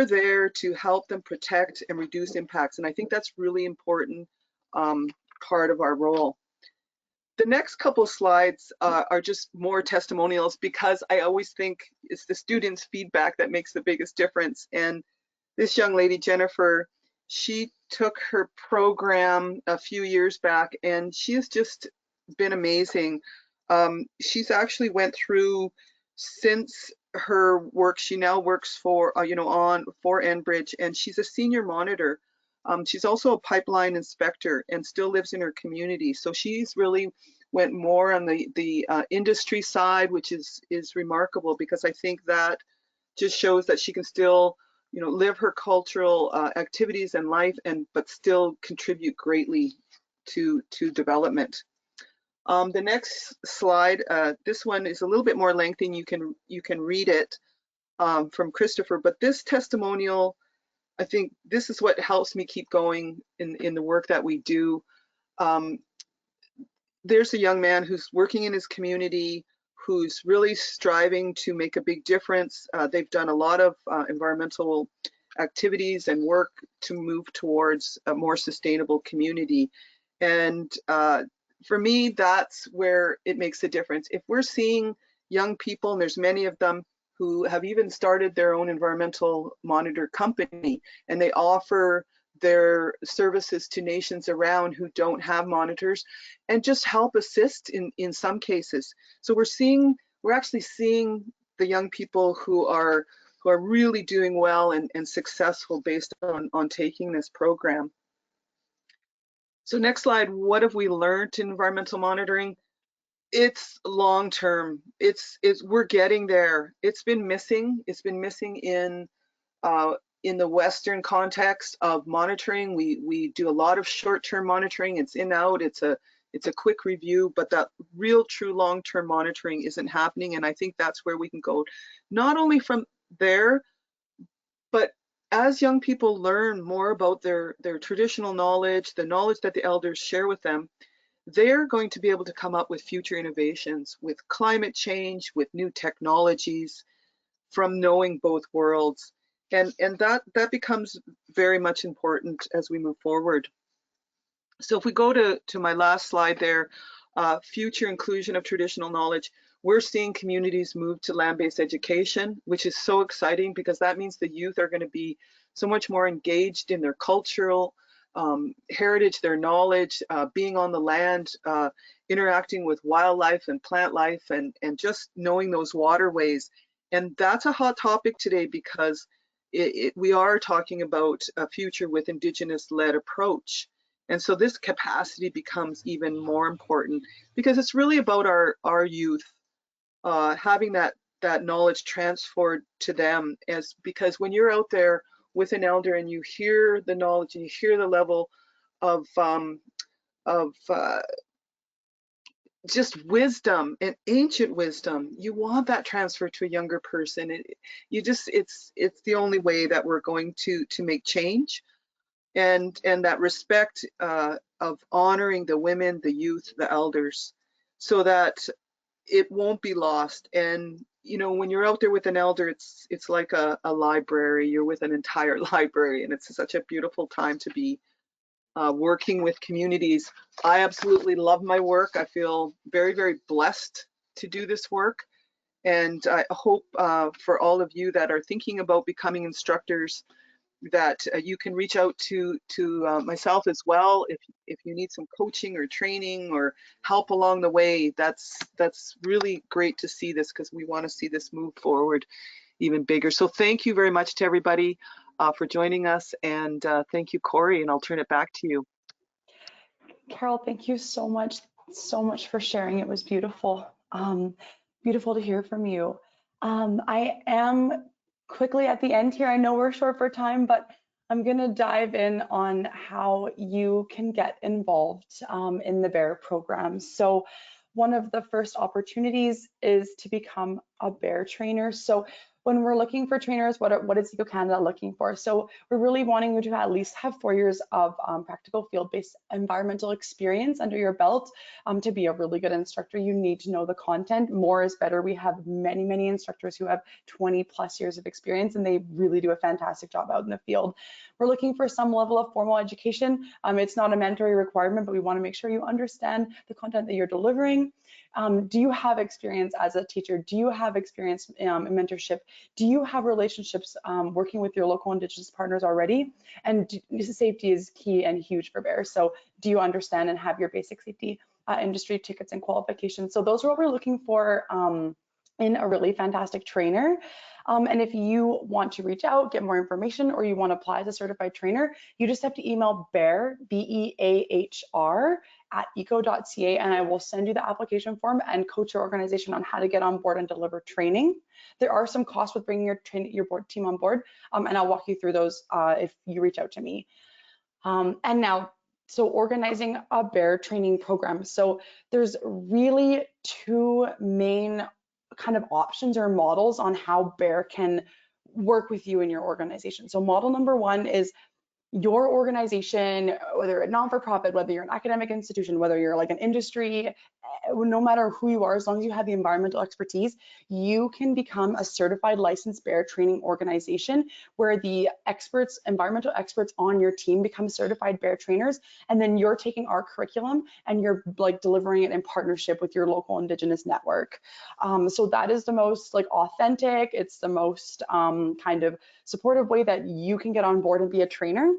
there to help them protect and reduce impacts, and I think that's really important part of our role. The next couple of slides are just more testimonials, because I always think it's the students' feedback that makes the biggest difference. And this young lady, Jennifer, she took her program a few years back, and she has just been amazing. She's actually went through, since her work, she now works for, for Enbridge, and she's a senior monitor. She's also a pipeline inspector and still lives in her community. So she's really went more on the industry side, which is remarkable, because I think that just shows that she can still, you know, live her cultural activities and life, but still contribute greatly to development. The next slide, this one is a little bit more lengthy, and you can read it from Christopher, but this testimonial, I think this is what helps me keep going in the work that we do. There's a young man who's working in his community, who's really striving to make a big difference. They've done a lot of environmental activities and work to move towards a more sustainable community. And for me, that's where it makes a difference. If we're seeing young people, and there's many of them, who have even started their own environmental monitor company, and they offer their services to nations around who don't have monitors, and just help assist in some cases. So we're actually seeing the young people who are really doing well and successful based on taking this program. So next slide, what have we learned in environmental monitoring? It's long term. We're getting there. It's been missing in the Western context of monitoring. We do a lot of short-term monitoring. It's in out. It's a quick review, but that real, true long-term monitoring isn't happening. And I think that's where we can go, not only from there, but as young people learn more about their traditional knowledge, the knowledge that the elders share with them, they're going to be able to come up with future innovations, with climate change, with new technologies, from knowing both worlds. And that becomes very much important as we move forward. So if we go to my last slide there, future inclusion of traditional knowledge, we're seeing communities move to land-based education, which is so exciting, because that means the youth are going to be so much more engaged in their cultural heritage, their knowledge, being on the land, interacting with wildlife and plant life, and just knowing those waterways. And that's a hot topic today, because we are talking about a future with Indigenous-led approach. And so this capacity becomes even more important, because it's really about our youth having that knowledge transferred to them, because when you're out there with an elder and you hear the knowledge and you hear the level of just wisdom and ancient wisdom, you want that transfer to a younger person. It's the only way that we're going to make change. and that respect of honoring the women, the youth, the elders, so that it won't be lost. And you know, when you're out there with an elder, it's like a library. You're with an entire library, and it's such a beautiful time to be working with communities. I absolutely love my work. I feel very, very blessed to do this work. And I hope for all of you that are thinking about becoming instructors that you can reach out to myself as well if you need some coaching or training or help along the way. That's really great to see this, because we want to see this move forward even bigger. So thank you very much to everybody for joining us, and thank you, Corey, and I'll turn it back to you. Carol, thank you so much for sharing. It was beautiful. Beautiful to hear from you. I am quickly at the end here. I know we're short for time, but I'm going to dive in on how you can get involved in the BEAHR program. So one of the first opportunities is to become a BEAHR trainer. So when we're looking for trainers, what is Eco Canada looking for? So we're really wanting you to at least have 4 years of practical field-based environmental experience under your belt. To be a really good instructor, you need to know the content. More is better. We have many instructors who have 20+ years of experience, and they really do a fantastic job out in the field. We're looking for some level of formal education. It's not a mandatory requirement, but we want to make sure you understand the content that you're delivering. Do you have experience as a teacher? Do you have experience in mentorship? Do you have relationships working with your local Indigenous partners already? And safety is key and huge for BEAHR. So do you understand and have your basic safety industry tickets and qualifications? So those are what we're looking for in a really fantastic trainer. And if you want to reach out, get more information, or you want to apply as a certified trainer, you just have to email BEAHR, BEAHR, at eco.ca, and I will send you the application form and coach your organization on how to get on board and deliver training. There are some costs with bringing your board team on board, and I'll walk you through those if you reach out to me. And now, so organizing a BEAHR training program. So there's really two main kind of options or models on how BEAHR can work with you in your organization. So model number one is your organization, whether a non-for-profit, whether you're an academic institution, whether you're like an industry, no matter who you are, as long as you have the environmental expertise, you can become a certified licensed BEAHR training organization where the experts, environmental experts on your team become certified BEAHR trainers, and then you're taking our curriculum and you're like delivering it in partnership with your local Indigenous network. So that is the most like authentic, it's the most kind of supportive way that you can get on board and be a trainer.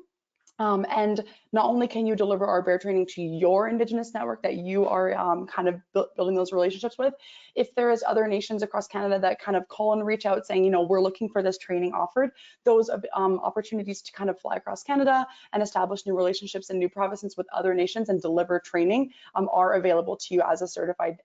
And not only can you deliver our BEAHR training to your Indigenous network that you are kind of building those relationships with, if there is other nations across Canada that kind of call and reach out saying, you know, we're looking for this training offered, those opportunities to kind of fly across Canada and establish new relationships in new provinces with other nations and deliver training are available to you as a certified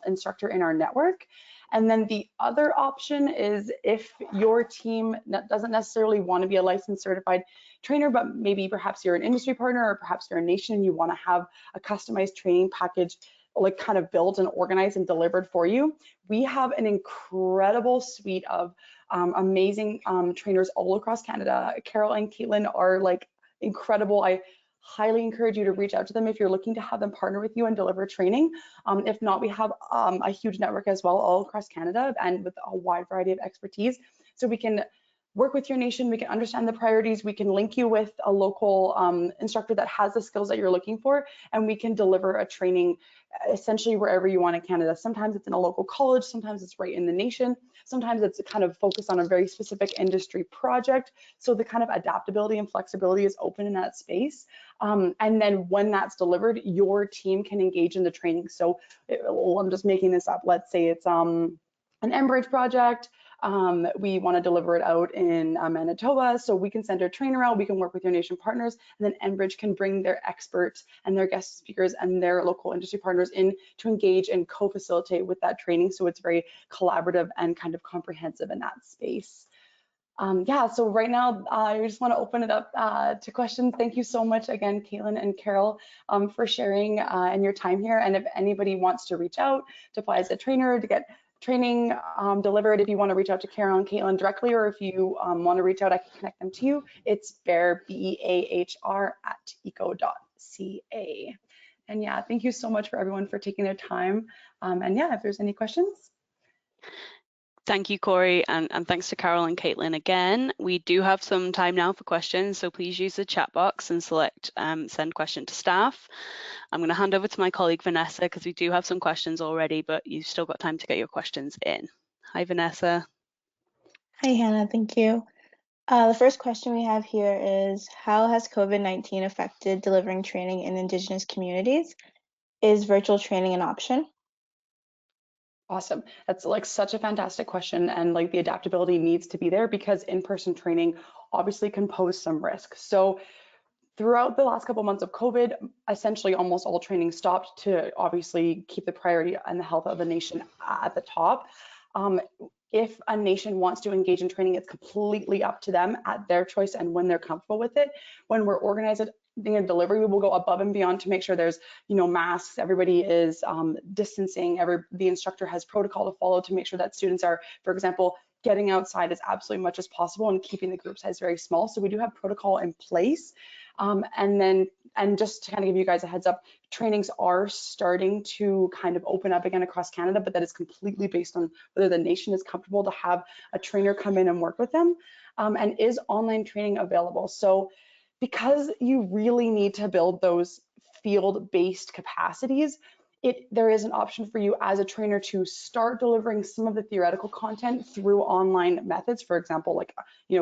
instructor in our network. And then the other option is if your team doesn't necessarily want to be a licensed certified trainer, but maybe perhaps you're an industry partner or perhaps you're a nation and you want to have a customized training package like kind of built and organized and delivered for you. We have an incredible suite of amazing trainers all across Canada. Carol and Caitlin are like incredible. I highly encourage you to reach out to them if you're looking to have them partner with you and deliver training. If not, we have a huge network as well all across Canada and with a wide variety of expertise. So we can work with your nation, we can understand the priorities, we can link you with a local instructor that has the skills that you're looking for, and we can deliver a training essentially wherever you want in Canada. Sometimes it's in a local college, sometimes it's right in the nation, sometimes it's kind of focused on a very specific industry project. So the kind of adaptability and flexibility is open in that space. And then when that's delivered, your team can engage in the training. So I'm just making this up. Let's say it's an Enbridge project. We want to deliver it out in Manitoba, so we can send our trainer out, we can work with your nation partners, and then Enbridge can bring their experts and their guest speakers and their local industry partners in to engage and co-facilitate with that training, so it's very collaborative and kind of comprehensive in that space. Yeah, so right now I just want to open it up to questions. Thank you so much again, Caitlin and Carol, for sharing and your time here. And if anybody wants to reach out to apply as a trainer to get training delivered, if you want to reach out to Carol and Caitlin directly, or if you want to reach out, I can connect them to you. It's BEAHR, BEAHR @eco.ca. And yeah, thank you so much for everyone for taking their time. And yeah, if there's any questions. Thank you, Corey, and thanks to Carol and Caitlin again. We do have some time now for questions, so please use the chat box and select send question to staff. I'm going to hand over to my colleague Vanessa because we do have some questions already, but you've still got time to get your questions in. Hi, Vanessa. Hi, Hannah. Thank you. The first question we have here is, how has COVID-19 affected delivering training in Indigenous communities? Is virtual training an option? Awesome. That's like such a fantastic question, and like the adaptability needs to be there because in-person training obviously can pose some risk. So throughout the last couple of months of COVID, essentially almost all training stopped to obviously keep the priority and the health of the nation at the top. If a nation wants to engage in training, it's completely up to them at their choice and when they're comfortable with it. When we're organizing a delivery, we will go above and beyond to make sure there's, masks, everybody is distancing, the instructor has protocol to follow to make sure that students are, for example, getting outside as absolutely much as possible and keeping the group size very small. So we do have protocol in place. And just to kind of give you guys a heads up, trainings are starting to kind of open up again across Canada, but that is completely based on whether the nation is comfortable to have a trainer come in and work with them. And is online training available? So because you really need to build those field-based capacities, there is an option for you as a trainer to start delivering some of the theoretical content through online methods, for example, like,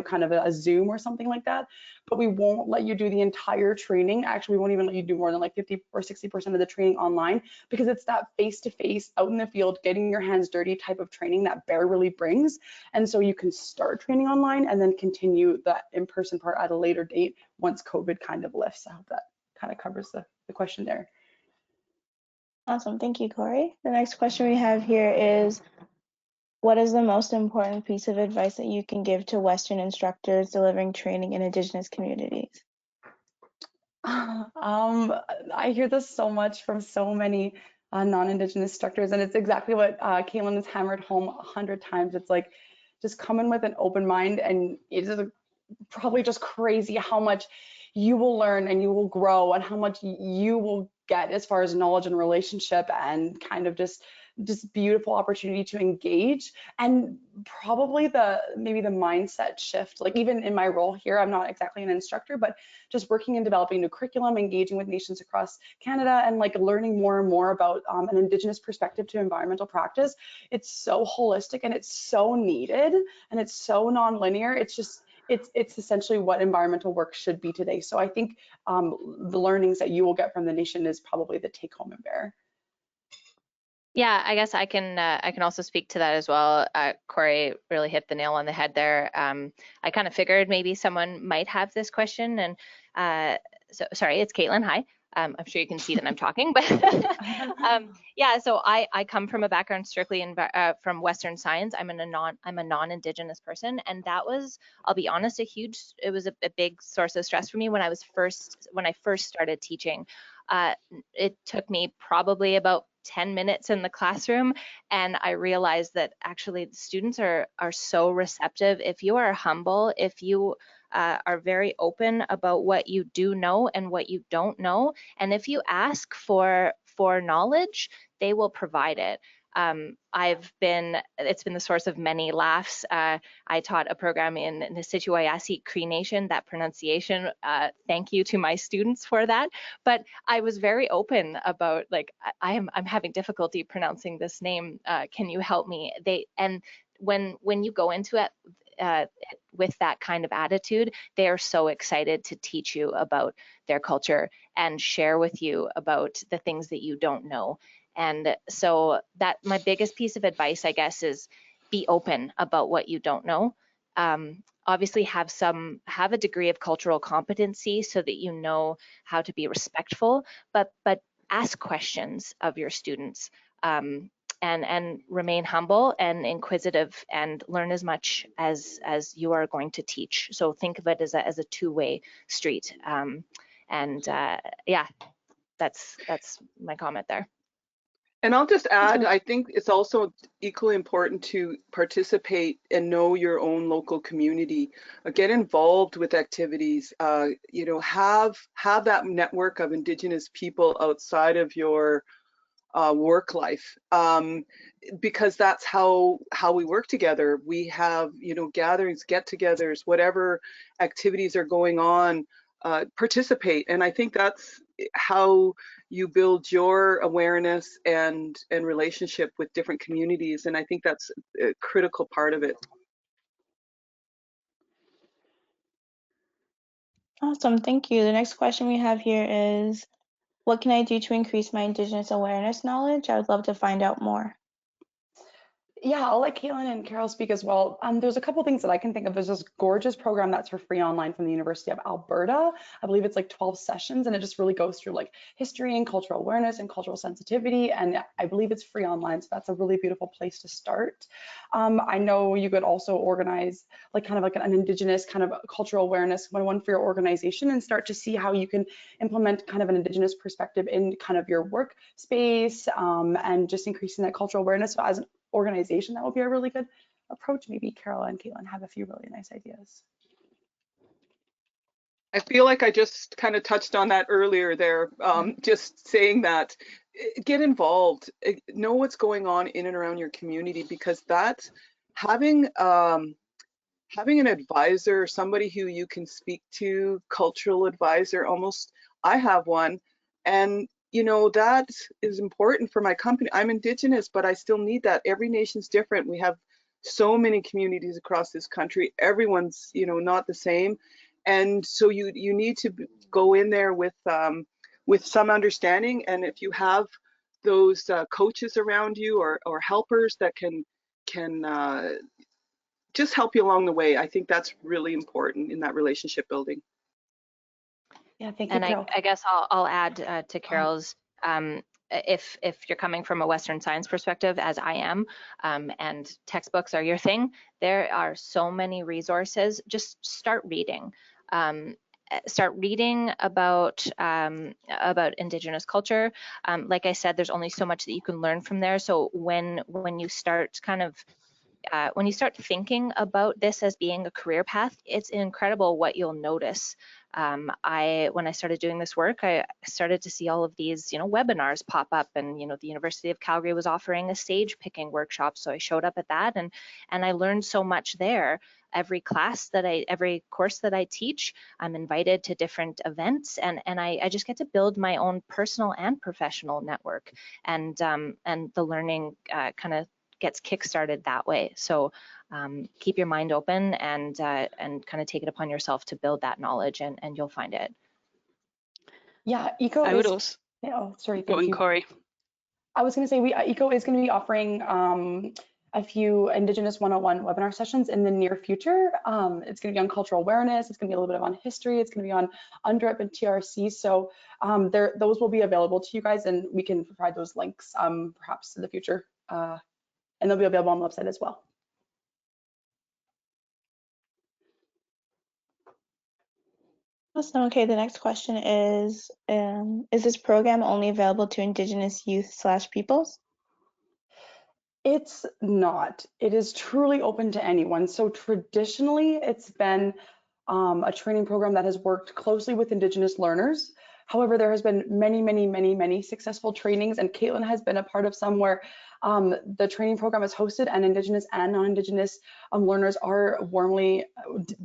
kind of a Zoom or something like that. But we won't let you do the entire training. Actually, we won't even let you do more than like 50 or 60% of the training online, because it's that face-to-face, out in the field, getting your hands dirty type of training that BEAHR really brings. And so you can start training online and then continue the in-person part at a later date once COVID kind of lifts. I hope that kind of covers the question there. Awesome. Thank you, Corey. The next question we have here is, what is the most important piece of advice that you can give to Western instructors delivering training in Indigenous communities? I hear this so much from so many non-Indigenous instructors, and it's exactly what Caitlin has hammered home 100 times. It's like, just come in with an open mind, and it is probably just crazy how much you will learn and you will grow and how much you will get as far as knowledge and relationship and kind of just beautiful opportunity to engage. And probably maybe the mindset shift, like even in my role here, I'm not exactly an instructor, but just working and developing new curriculum, engaging with nations across Canada, and like learning more and more about an Indigenous perspective to environmental practice. It's so holistic and it's so needed and it's so non-linear. It's essentially what environmental work should be today. So I think the learnings that you will get from the nation is probably the take home in BEAHR. Yeah, I guess I can also speak to that as well. Corey really hit the nail on the head there. I kind of figured maybe someone might have this question, and so sorry, it's Caitlin. Hi. I'm sure you can see that I'm talking, but yeah. So I come from a background strictly from Western science. I'm a non-Indigenous person, and that was, I'll be honest, it was a big source of stress for me when I first started teaching. It took me probably about 10 minutes in the classroom, and I realized that actually the students are so receptive. If you are humble, if you are very open about what you do know and what you don't know, and if you ask for knowledge, they will provide it. It's been the source of many laughs. I taught a program in the Situ-Ayasi Cree Nation, that pronunciation, thank you to my students for that. But I was very open about, like, I'm having difficulty pronouncing this name. Can you help me? And when you go into it with that kind of attitude, they are so excited to teach you about their culture and share with you about the things that you don't know. And so that my biggest piece of advice, I guess, is be open about what you don't know. Obviously have a degree of cultural competency so that you know how to be respectful, but ask questions of your students. and remain humble and inquisitive and learn as much as you are going to teach. So think of it as a two-way street. Yeah, that's my comment there. And I'll just add, I think it's also equally important to participate and know your own local community. Get involved with activities. You know, have that network of Indigenous people outside of your work life, because that's how we work together. We have, you know, gatherings, get-togethers, whatever activities are going on. Participate, and I think that's how you build your awareness and relationship with different communities, and I think that's a critical part of it. Awesome, thank you. The next question we have here is, what can I do to increase my Indigenous awareness knowledge? I would love to find out more. Yeah, I'll let Caitlin and Carol speak as well. There's a couple things that I can think of. There's this gorgeous program that's for free online from the University of Alberta. I believe it's like 12 sessions, and it just really goes through like history and cultural awareness and cultural sensitivity. And I believe it's free online, so that's a really beautiful place to start. I know you could also organize like kind of like an Indigenous kind of cultural awareness one for your organization and start to see how you can implement kind of an Indigenous perspective in kind of your workspace, and just increasing that cultural awareness. So as an organization, that would be a really good approach. Maybe Carol and Caitlin have a few really nice ideas. I feel like I just kind of touched on that earlier there, just saying that get involved, know what's going on in and around your community, because that's having an advisor, somebody who you can speak to, cultural advisor almost. I have one, and you know, that is important for my company. I'm Indigenous, but I still need that. Every nation's different. We have so many communities across this country. Everyone's, you know, not the same. And so you need to go in there with some understanding. And if you have those coaches around you or helpers that can just help you along the way, I think that's really important in that relationship building. Yeah, thank you, And Carol. I guess I'll add to Carol's, if you're coming from a Western science perspective, as I am, and textbooks are your thing, there are so many resources. Just start reading. Start reading about Indigenous culture. Like I said, there's only so much that you can learn from there. So when you start kind of when you start thinking about this as being a career path, it's incredible what you'll notice. When I started doing this work, I started to see all of these, you know, webinars pop up, and you know, the University of Calgary was offering a sage picking workshop, so I showed up at that, and I learned so much there. Every course that I teach, I'm invited to different events, and I just get to build my own personal and professional network, and the learning kind of gets kickstarted that way. So keep your mind open and kind of take it upon yourself to build that knowledge, and you'll find it. Yeah, ECO I is. would also. Oh, sorry. Go on, Corey. I was going to say ECO is going to be offering a few Indigenous 101 webinar sessions in the near future. It's going to be on cultural awareness. It's going to be a little bit on history. It's going to be on UNDRIP and TRC. So those will be available to you guys, and we can provide those links perhaps in the future. And they'll be available on the website as well. Awesome. Okay, the next question is this program only available to Indigenous youth/peoples? It's not. It is truly open to anyone. So traditionally, it's been a training program that has worked closely with Indigenous learners. However, there has been many successful trainings, and Caitlin has been a part of some where the training program is hosted, and Indigenous and non-Indigenous learners are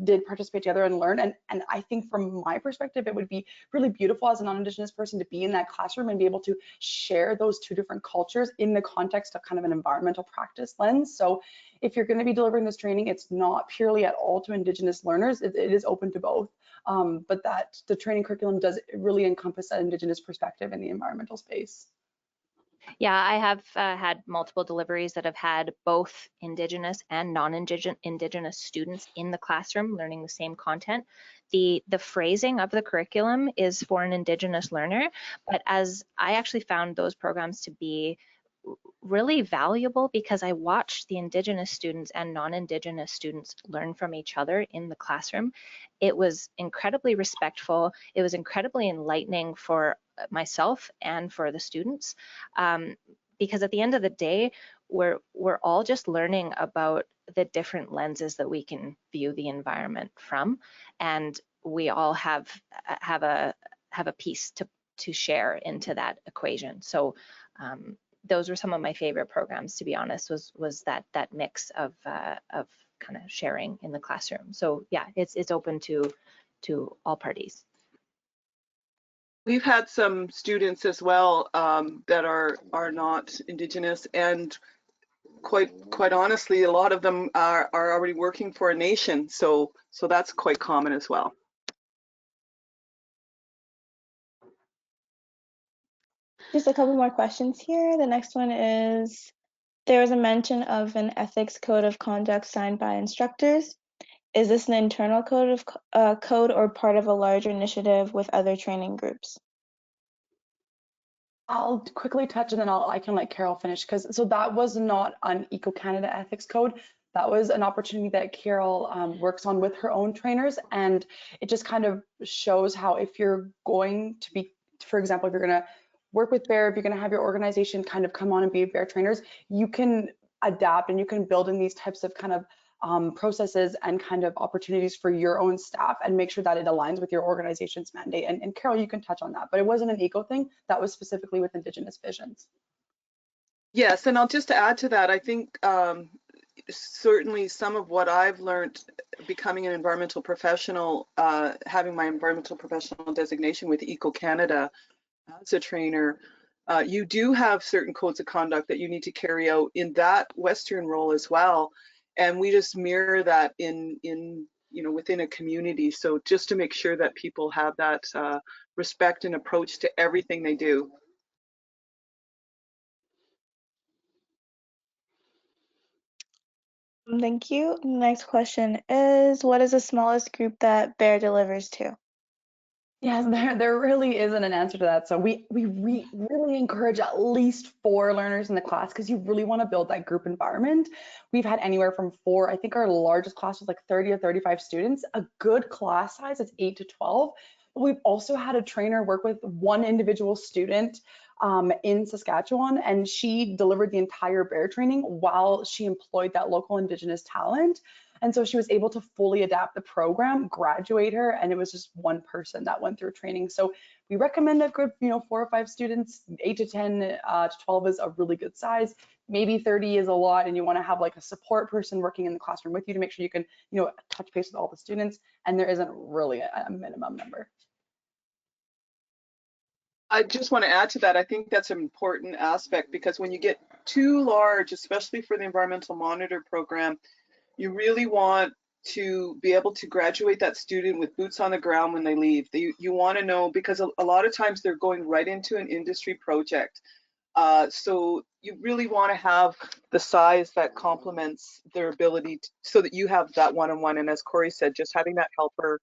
did participate together and learn. And I think from my perspective, it would be really beautiful as a non-Indigenous person to be in that classroom and be able to share those two different cultures in the context of kind of an environmental practice lens. So if you're going to be delivering this training, it's not purely at all to Indigenous learners. It is open to both. But that the training curriculum does really encompass that Indigenous perspective in the environmental space. Yeah, I have had multiple deliveries that have had both Indigenous and non-Indigenous students in the classroom learning the same content. The phrasing of the curriculum is for an Indigenous learner, but as I actually found those programs to be really valuable because I watched the Indigenous students and non-Indigenous students learn from each other in the classroom. It was incredibly respectful. It was incredibly enlightening for myself and for the students, because at the end of the day, we're all just learning about the different lenses that we can view the environment from, and we all have a piece to share into that equation. So those were some of my favorite programs, to be honest, was that mix of kind of sharing in the classroom. So yeah, it's open to all parties. We've had some students as well that are not Indigenous, and quite honestly, a lot of them are already working for a nation, so that's quite common as well. Just a couple more questions here. The next one is, there was a mention of an ethics code of conduct signed by instructors. Is this an internal code or part of a larger initiative with other training groups? I'll quickly touch and then I can let Carol finish, so that was not an Eco Canada ethics code. That was an opportunity that Carol works on with her own trainers, and it just kind of shows how if you're going to be, for example, if you're going to work with BEAHR, if you're going to have your organization kind of come on and be BEAHR trainers, you can adapt and you can build in these types of kind of processes and kind of opportunities for your own staff and make sure that it aligns with your organization's mandate. And Carol, you can touch on that, but it wasn't an eco thing. That was specifically with Indigenous visions. Yes, and I'll just add to that, I think certainly some of what I've learned becoming an environmental professional, having my environmental professional designation with Eco Canada as a trainer, you do have certain codes of conduct that you need to carry out in that Western role as well. And we just mirror that in within a community. So just to make sure that people have that respect and approach to everything they do. Thank you. Next question is, what is the smallest group that BEAHR delivers to? Yes, there really isn't an answer to that. So we really encourage at least 4 learners in the class because you really want to build that group environment. We've had anywhere from 4, I think our largest class was like 30 or 35 students. A good class size is 8 to 12. But we've also had a trainer work with one individual student in Saskatchewan, and she delivered the entire BEAHR training while she employed that local Indigenous talent. And so she was able to fully adapt the program, graduate her, and it was just one person that went through training. So we recommend a group, 4 or 5 students. 8 to 10 to 12 is a really good size. Maybe 30 is a lot, and you want to have like a support person working in the classroom with you to make sure you can, touch base with all the students. And there isn't really a minimum number. I just want to add to that. I think that's an important aspect because when you get too large, especially for the environmental monitor program, you really want to be able to graduate that student with boots on the ground when they leave. You want to know, because a lot of times they're going right into an industry project. So you really want to have the size that complements their ability so that you have that one-on-one. And as Corey said, just having that helper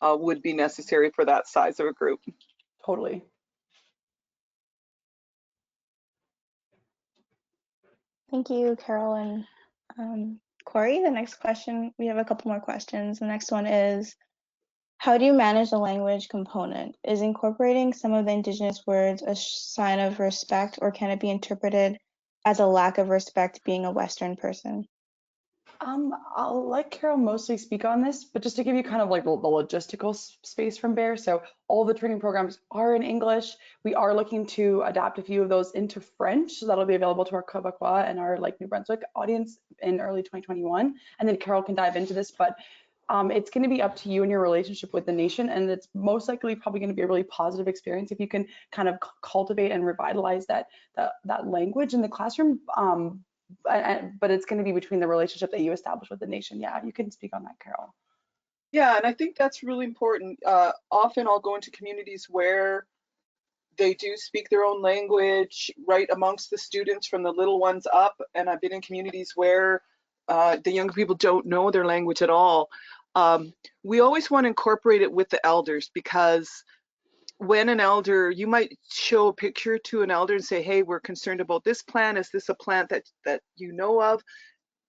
would be necessary for that size of a group. Totally. Thank you, Carol and Corey. The next question, we have a couple more questions. The next one is, how do you manage the language component? Is incorporating some of the Indigenous words a sign of respect, or can it be interpreted as a lack of respect being a Western person? I'll let Carol mostly speak on this, but just to give you kind of like the logistical space from BEAHR. So all the training programs are in English. We are looking to adapt a few of those into French, so that'll be available to our Quebecois and our New Brunswick audience in early 2021. And then Carol can dive into this, but it's going to be up to you and your relationship with the nation, and it's most likely probably going to be a really positive experience if you can kind of cultivate and revitalize that language in the classroom. But it's going to be between the relationship that you establish with the nation. Yeah, you can speak on that, Carol. Yeah, and I think that's really important. Often I'll go into communities where they do speak their own language right amongst the students from the little ones up, and I've been in communities where the younger people don't know their language at all. We always want to incorporate it with the elders because when an elder, you might show a picture to an elder and say, hey, we're concerned about this plant. Is this a plant that you know of?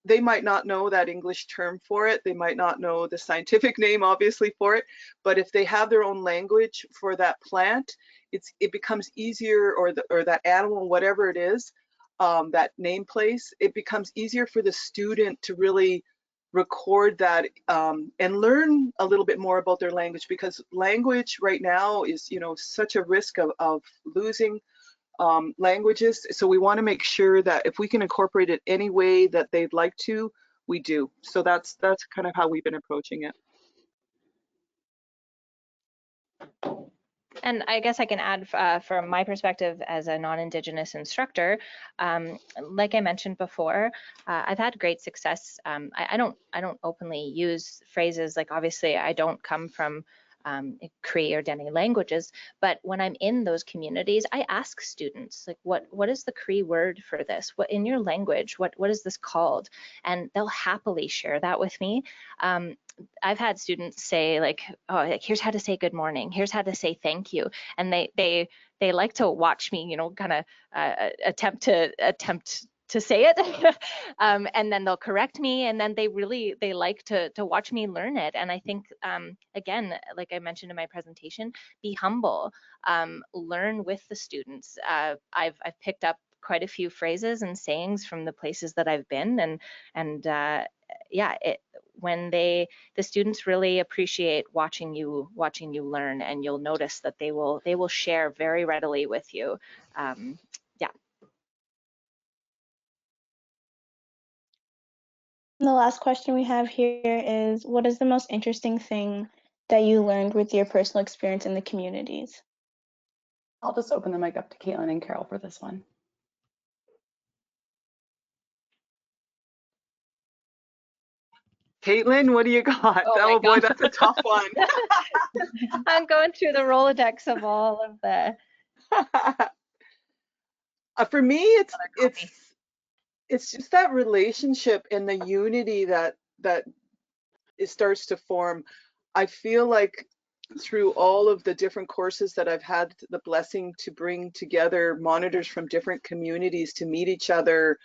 They might not know that English term for it. They might not know the scientific name, obviously, for it. But if they have their own language for that plant, it becomes easier, or that animal, whatever it is, that name place, it becomes easier for the student to really record that and learn a little bit more about their language, because language right now is, such a risk of losing languages. So we want to make sure that if we can incorporate it any way that they'd like to, we do. So that's kind of how we've been approaching it. And I guess I can add from my perspective as a non-Indigenous instructor, like I mentioned before, I've had great success. I don't openly use phrases, like obviously I don't come from Cree or Dene languages, but when I'm in those communities, I ask students, like, what is the Cree word for this? What in your language, what is this called? And they'll happily share that with me. I've had students say, like, oh, like, here's how to say good morning, here's how to say thank you, and they like to watch me, kind of attempt to say it, and then they'll correct me, and then they like to watch me learn it. And I think, again, like I mentioned in my presentation, be humble, learn with the students. I've picked up quite a few phrases and sayings from the places that I've been, and yeah, when the students really appreciate watching you learn, and you'll notice that they will share very readily with you. Yeah. The last question we have here is, what is the most interesting thing that you learned with your personal experience in the communities? I'll just open the mic up to Caitlin and Carol for this one. Caitlin, what do you got? Oh boy, that's a tough one. I'm going through the Rolodex of all of the. For me, it's just that relationship and the unity that it starts to form. I feel like through all of the different courses that I've had the blessing to bring together monitors from different communities to meet each other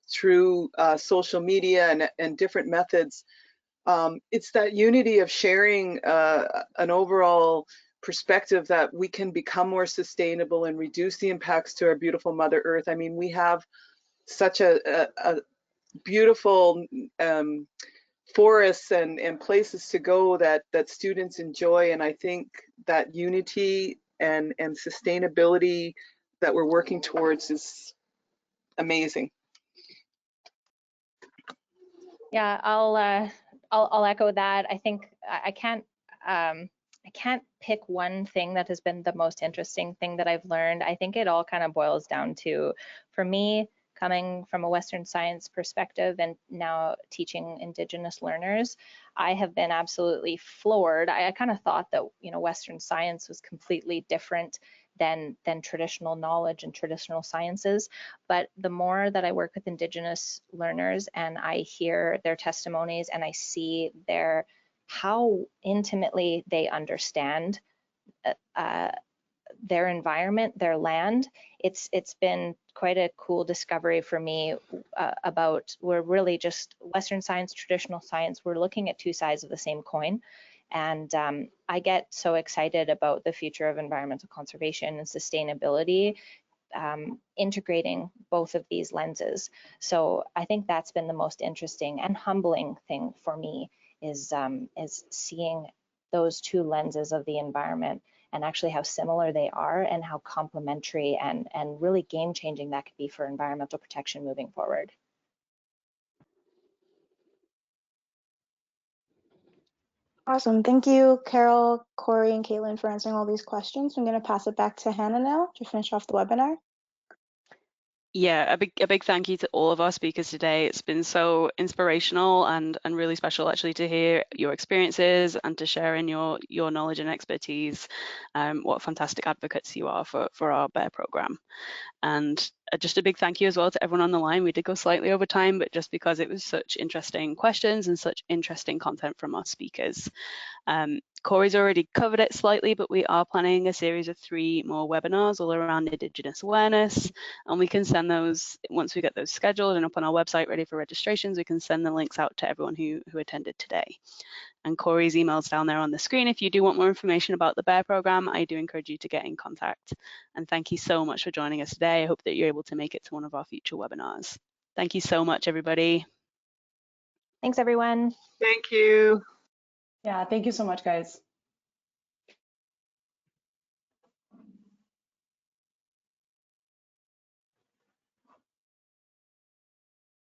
through social media and different methods, it's that unity of sharing an overall perspective that we can become more sustainable and reduce the impacts to our beautiful Mother Earth. I mean, we have such a beautiful forests and places to go that students enjoy, and I think that unity and sustainability that we're working towards is amazing. Yeah, I'll echo that. I think I can't pick one thing that has been the most interesting thing that I've learned. I think it all kind of boils down to, for me, coming from a Western science perspective and now teaching Indigenous learners, I have been absolutely floored. I kind of thought that, Western science was completely different than traditional knowledge and traditional sciences. But the more that I work with Indigenous learners and I hear their testimonies and I see how intimately they understand their environment, their land, it's been quite a cool discovery for me about, we're really just Western science, traditional science, we're looking at two sides of the same coin. And I get so excited about the future of environmental conservation and sustainability, integrating both of these lenses. So I think that's been the most interesting and humbling thing for me, is seeing those two lenses of the environment and actually how similar they are and how complementary and really game-changing that could be for environmental protection moving forward. Awesome. Thank you, Carol, Corey, and Caitlin, for answering all these questions. I'm going to pass it back to Hannah now to finish off the webinar. Yeah, a big thank you to all of our speakers today. It's been so inspirational and really special, actually, to hear your experiences and to share in your knowledge and expertise. What fantastic advocates you are for our BEAHR program. And just a big thank you as well to everyone on the line. We did go slightly over time, but just because it was such interesting questions and such interesting content from our speakers. Corey's already covered it slightly, but we are planning a series of 3 more webinars all around Indigenous awareness, and we can send those, once we get those scheduled and up on our website ready for registrations, we can send the links out to everyone who attended today. And Corey's email's down there on the screen. If you do want more information about the BEAHR program, I do encourage you to get in contact. And thank you so much for joining us today. I hope that you're able to make it to one of our future webinars. Thank you so much, everybody. Thanks, everyone. Thank you. Yeah, thank you so much, guys.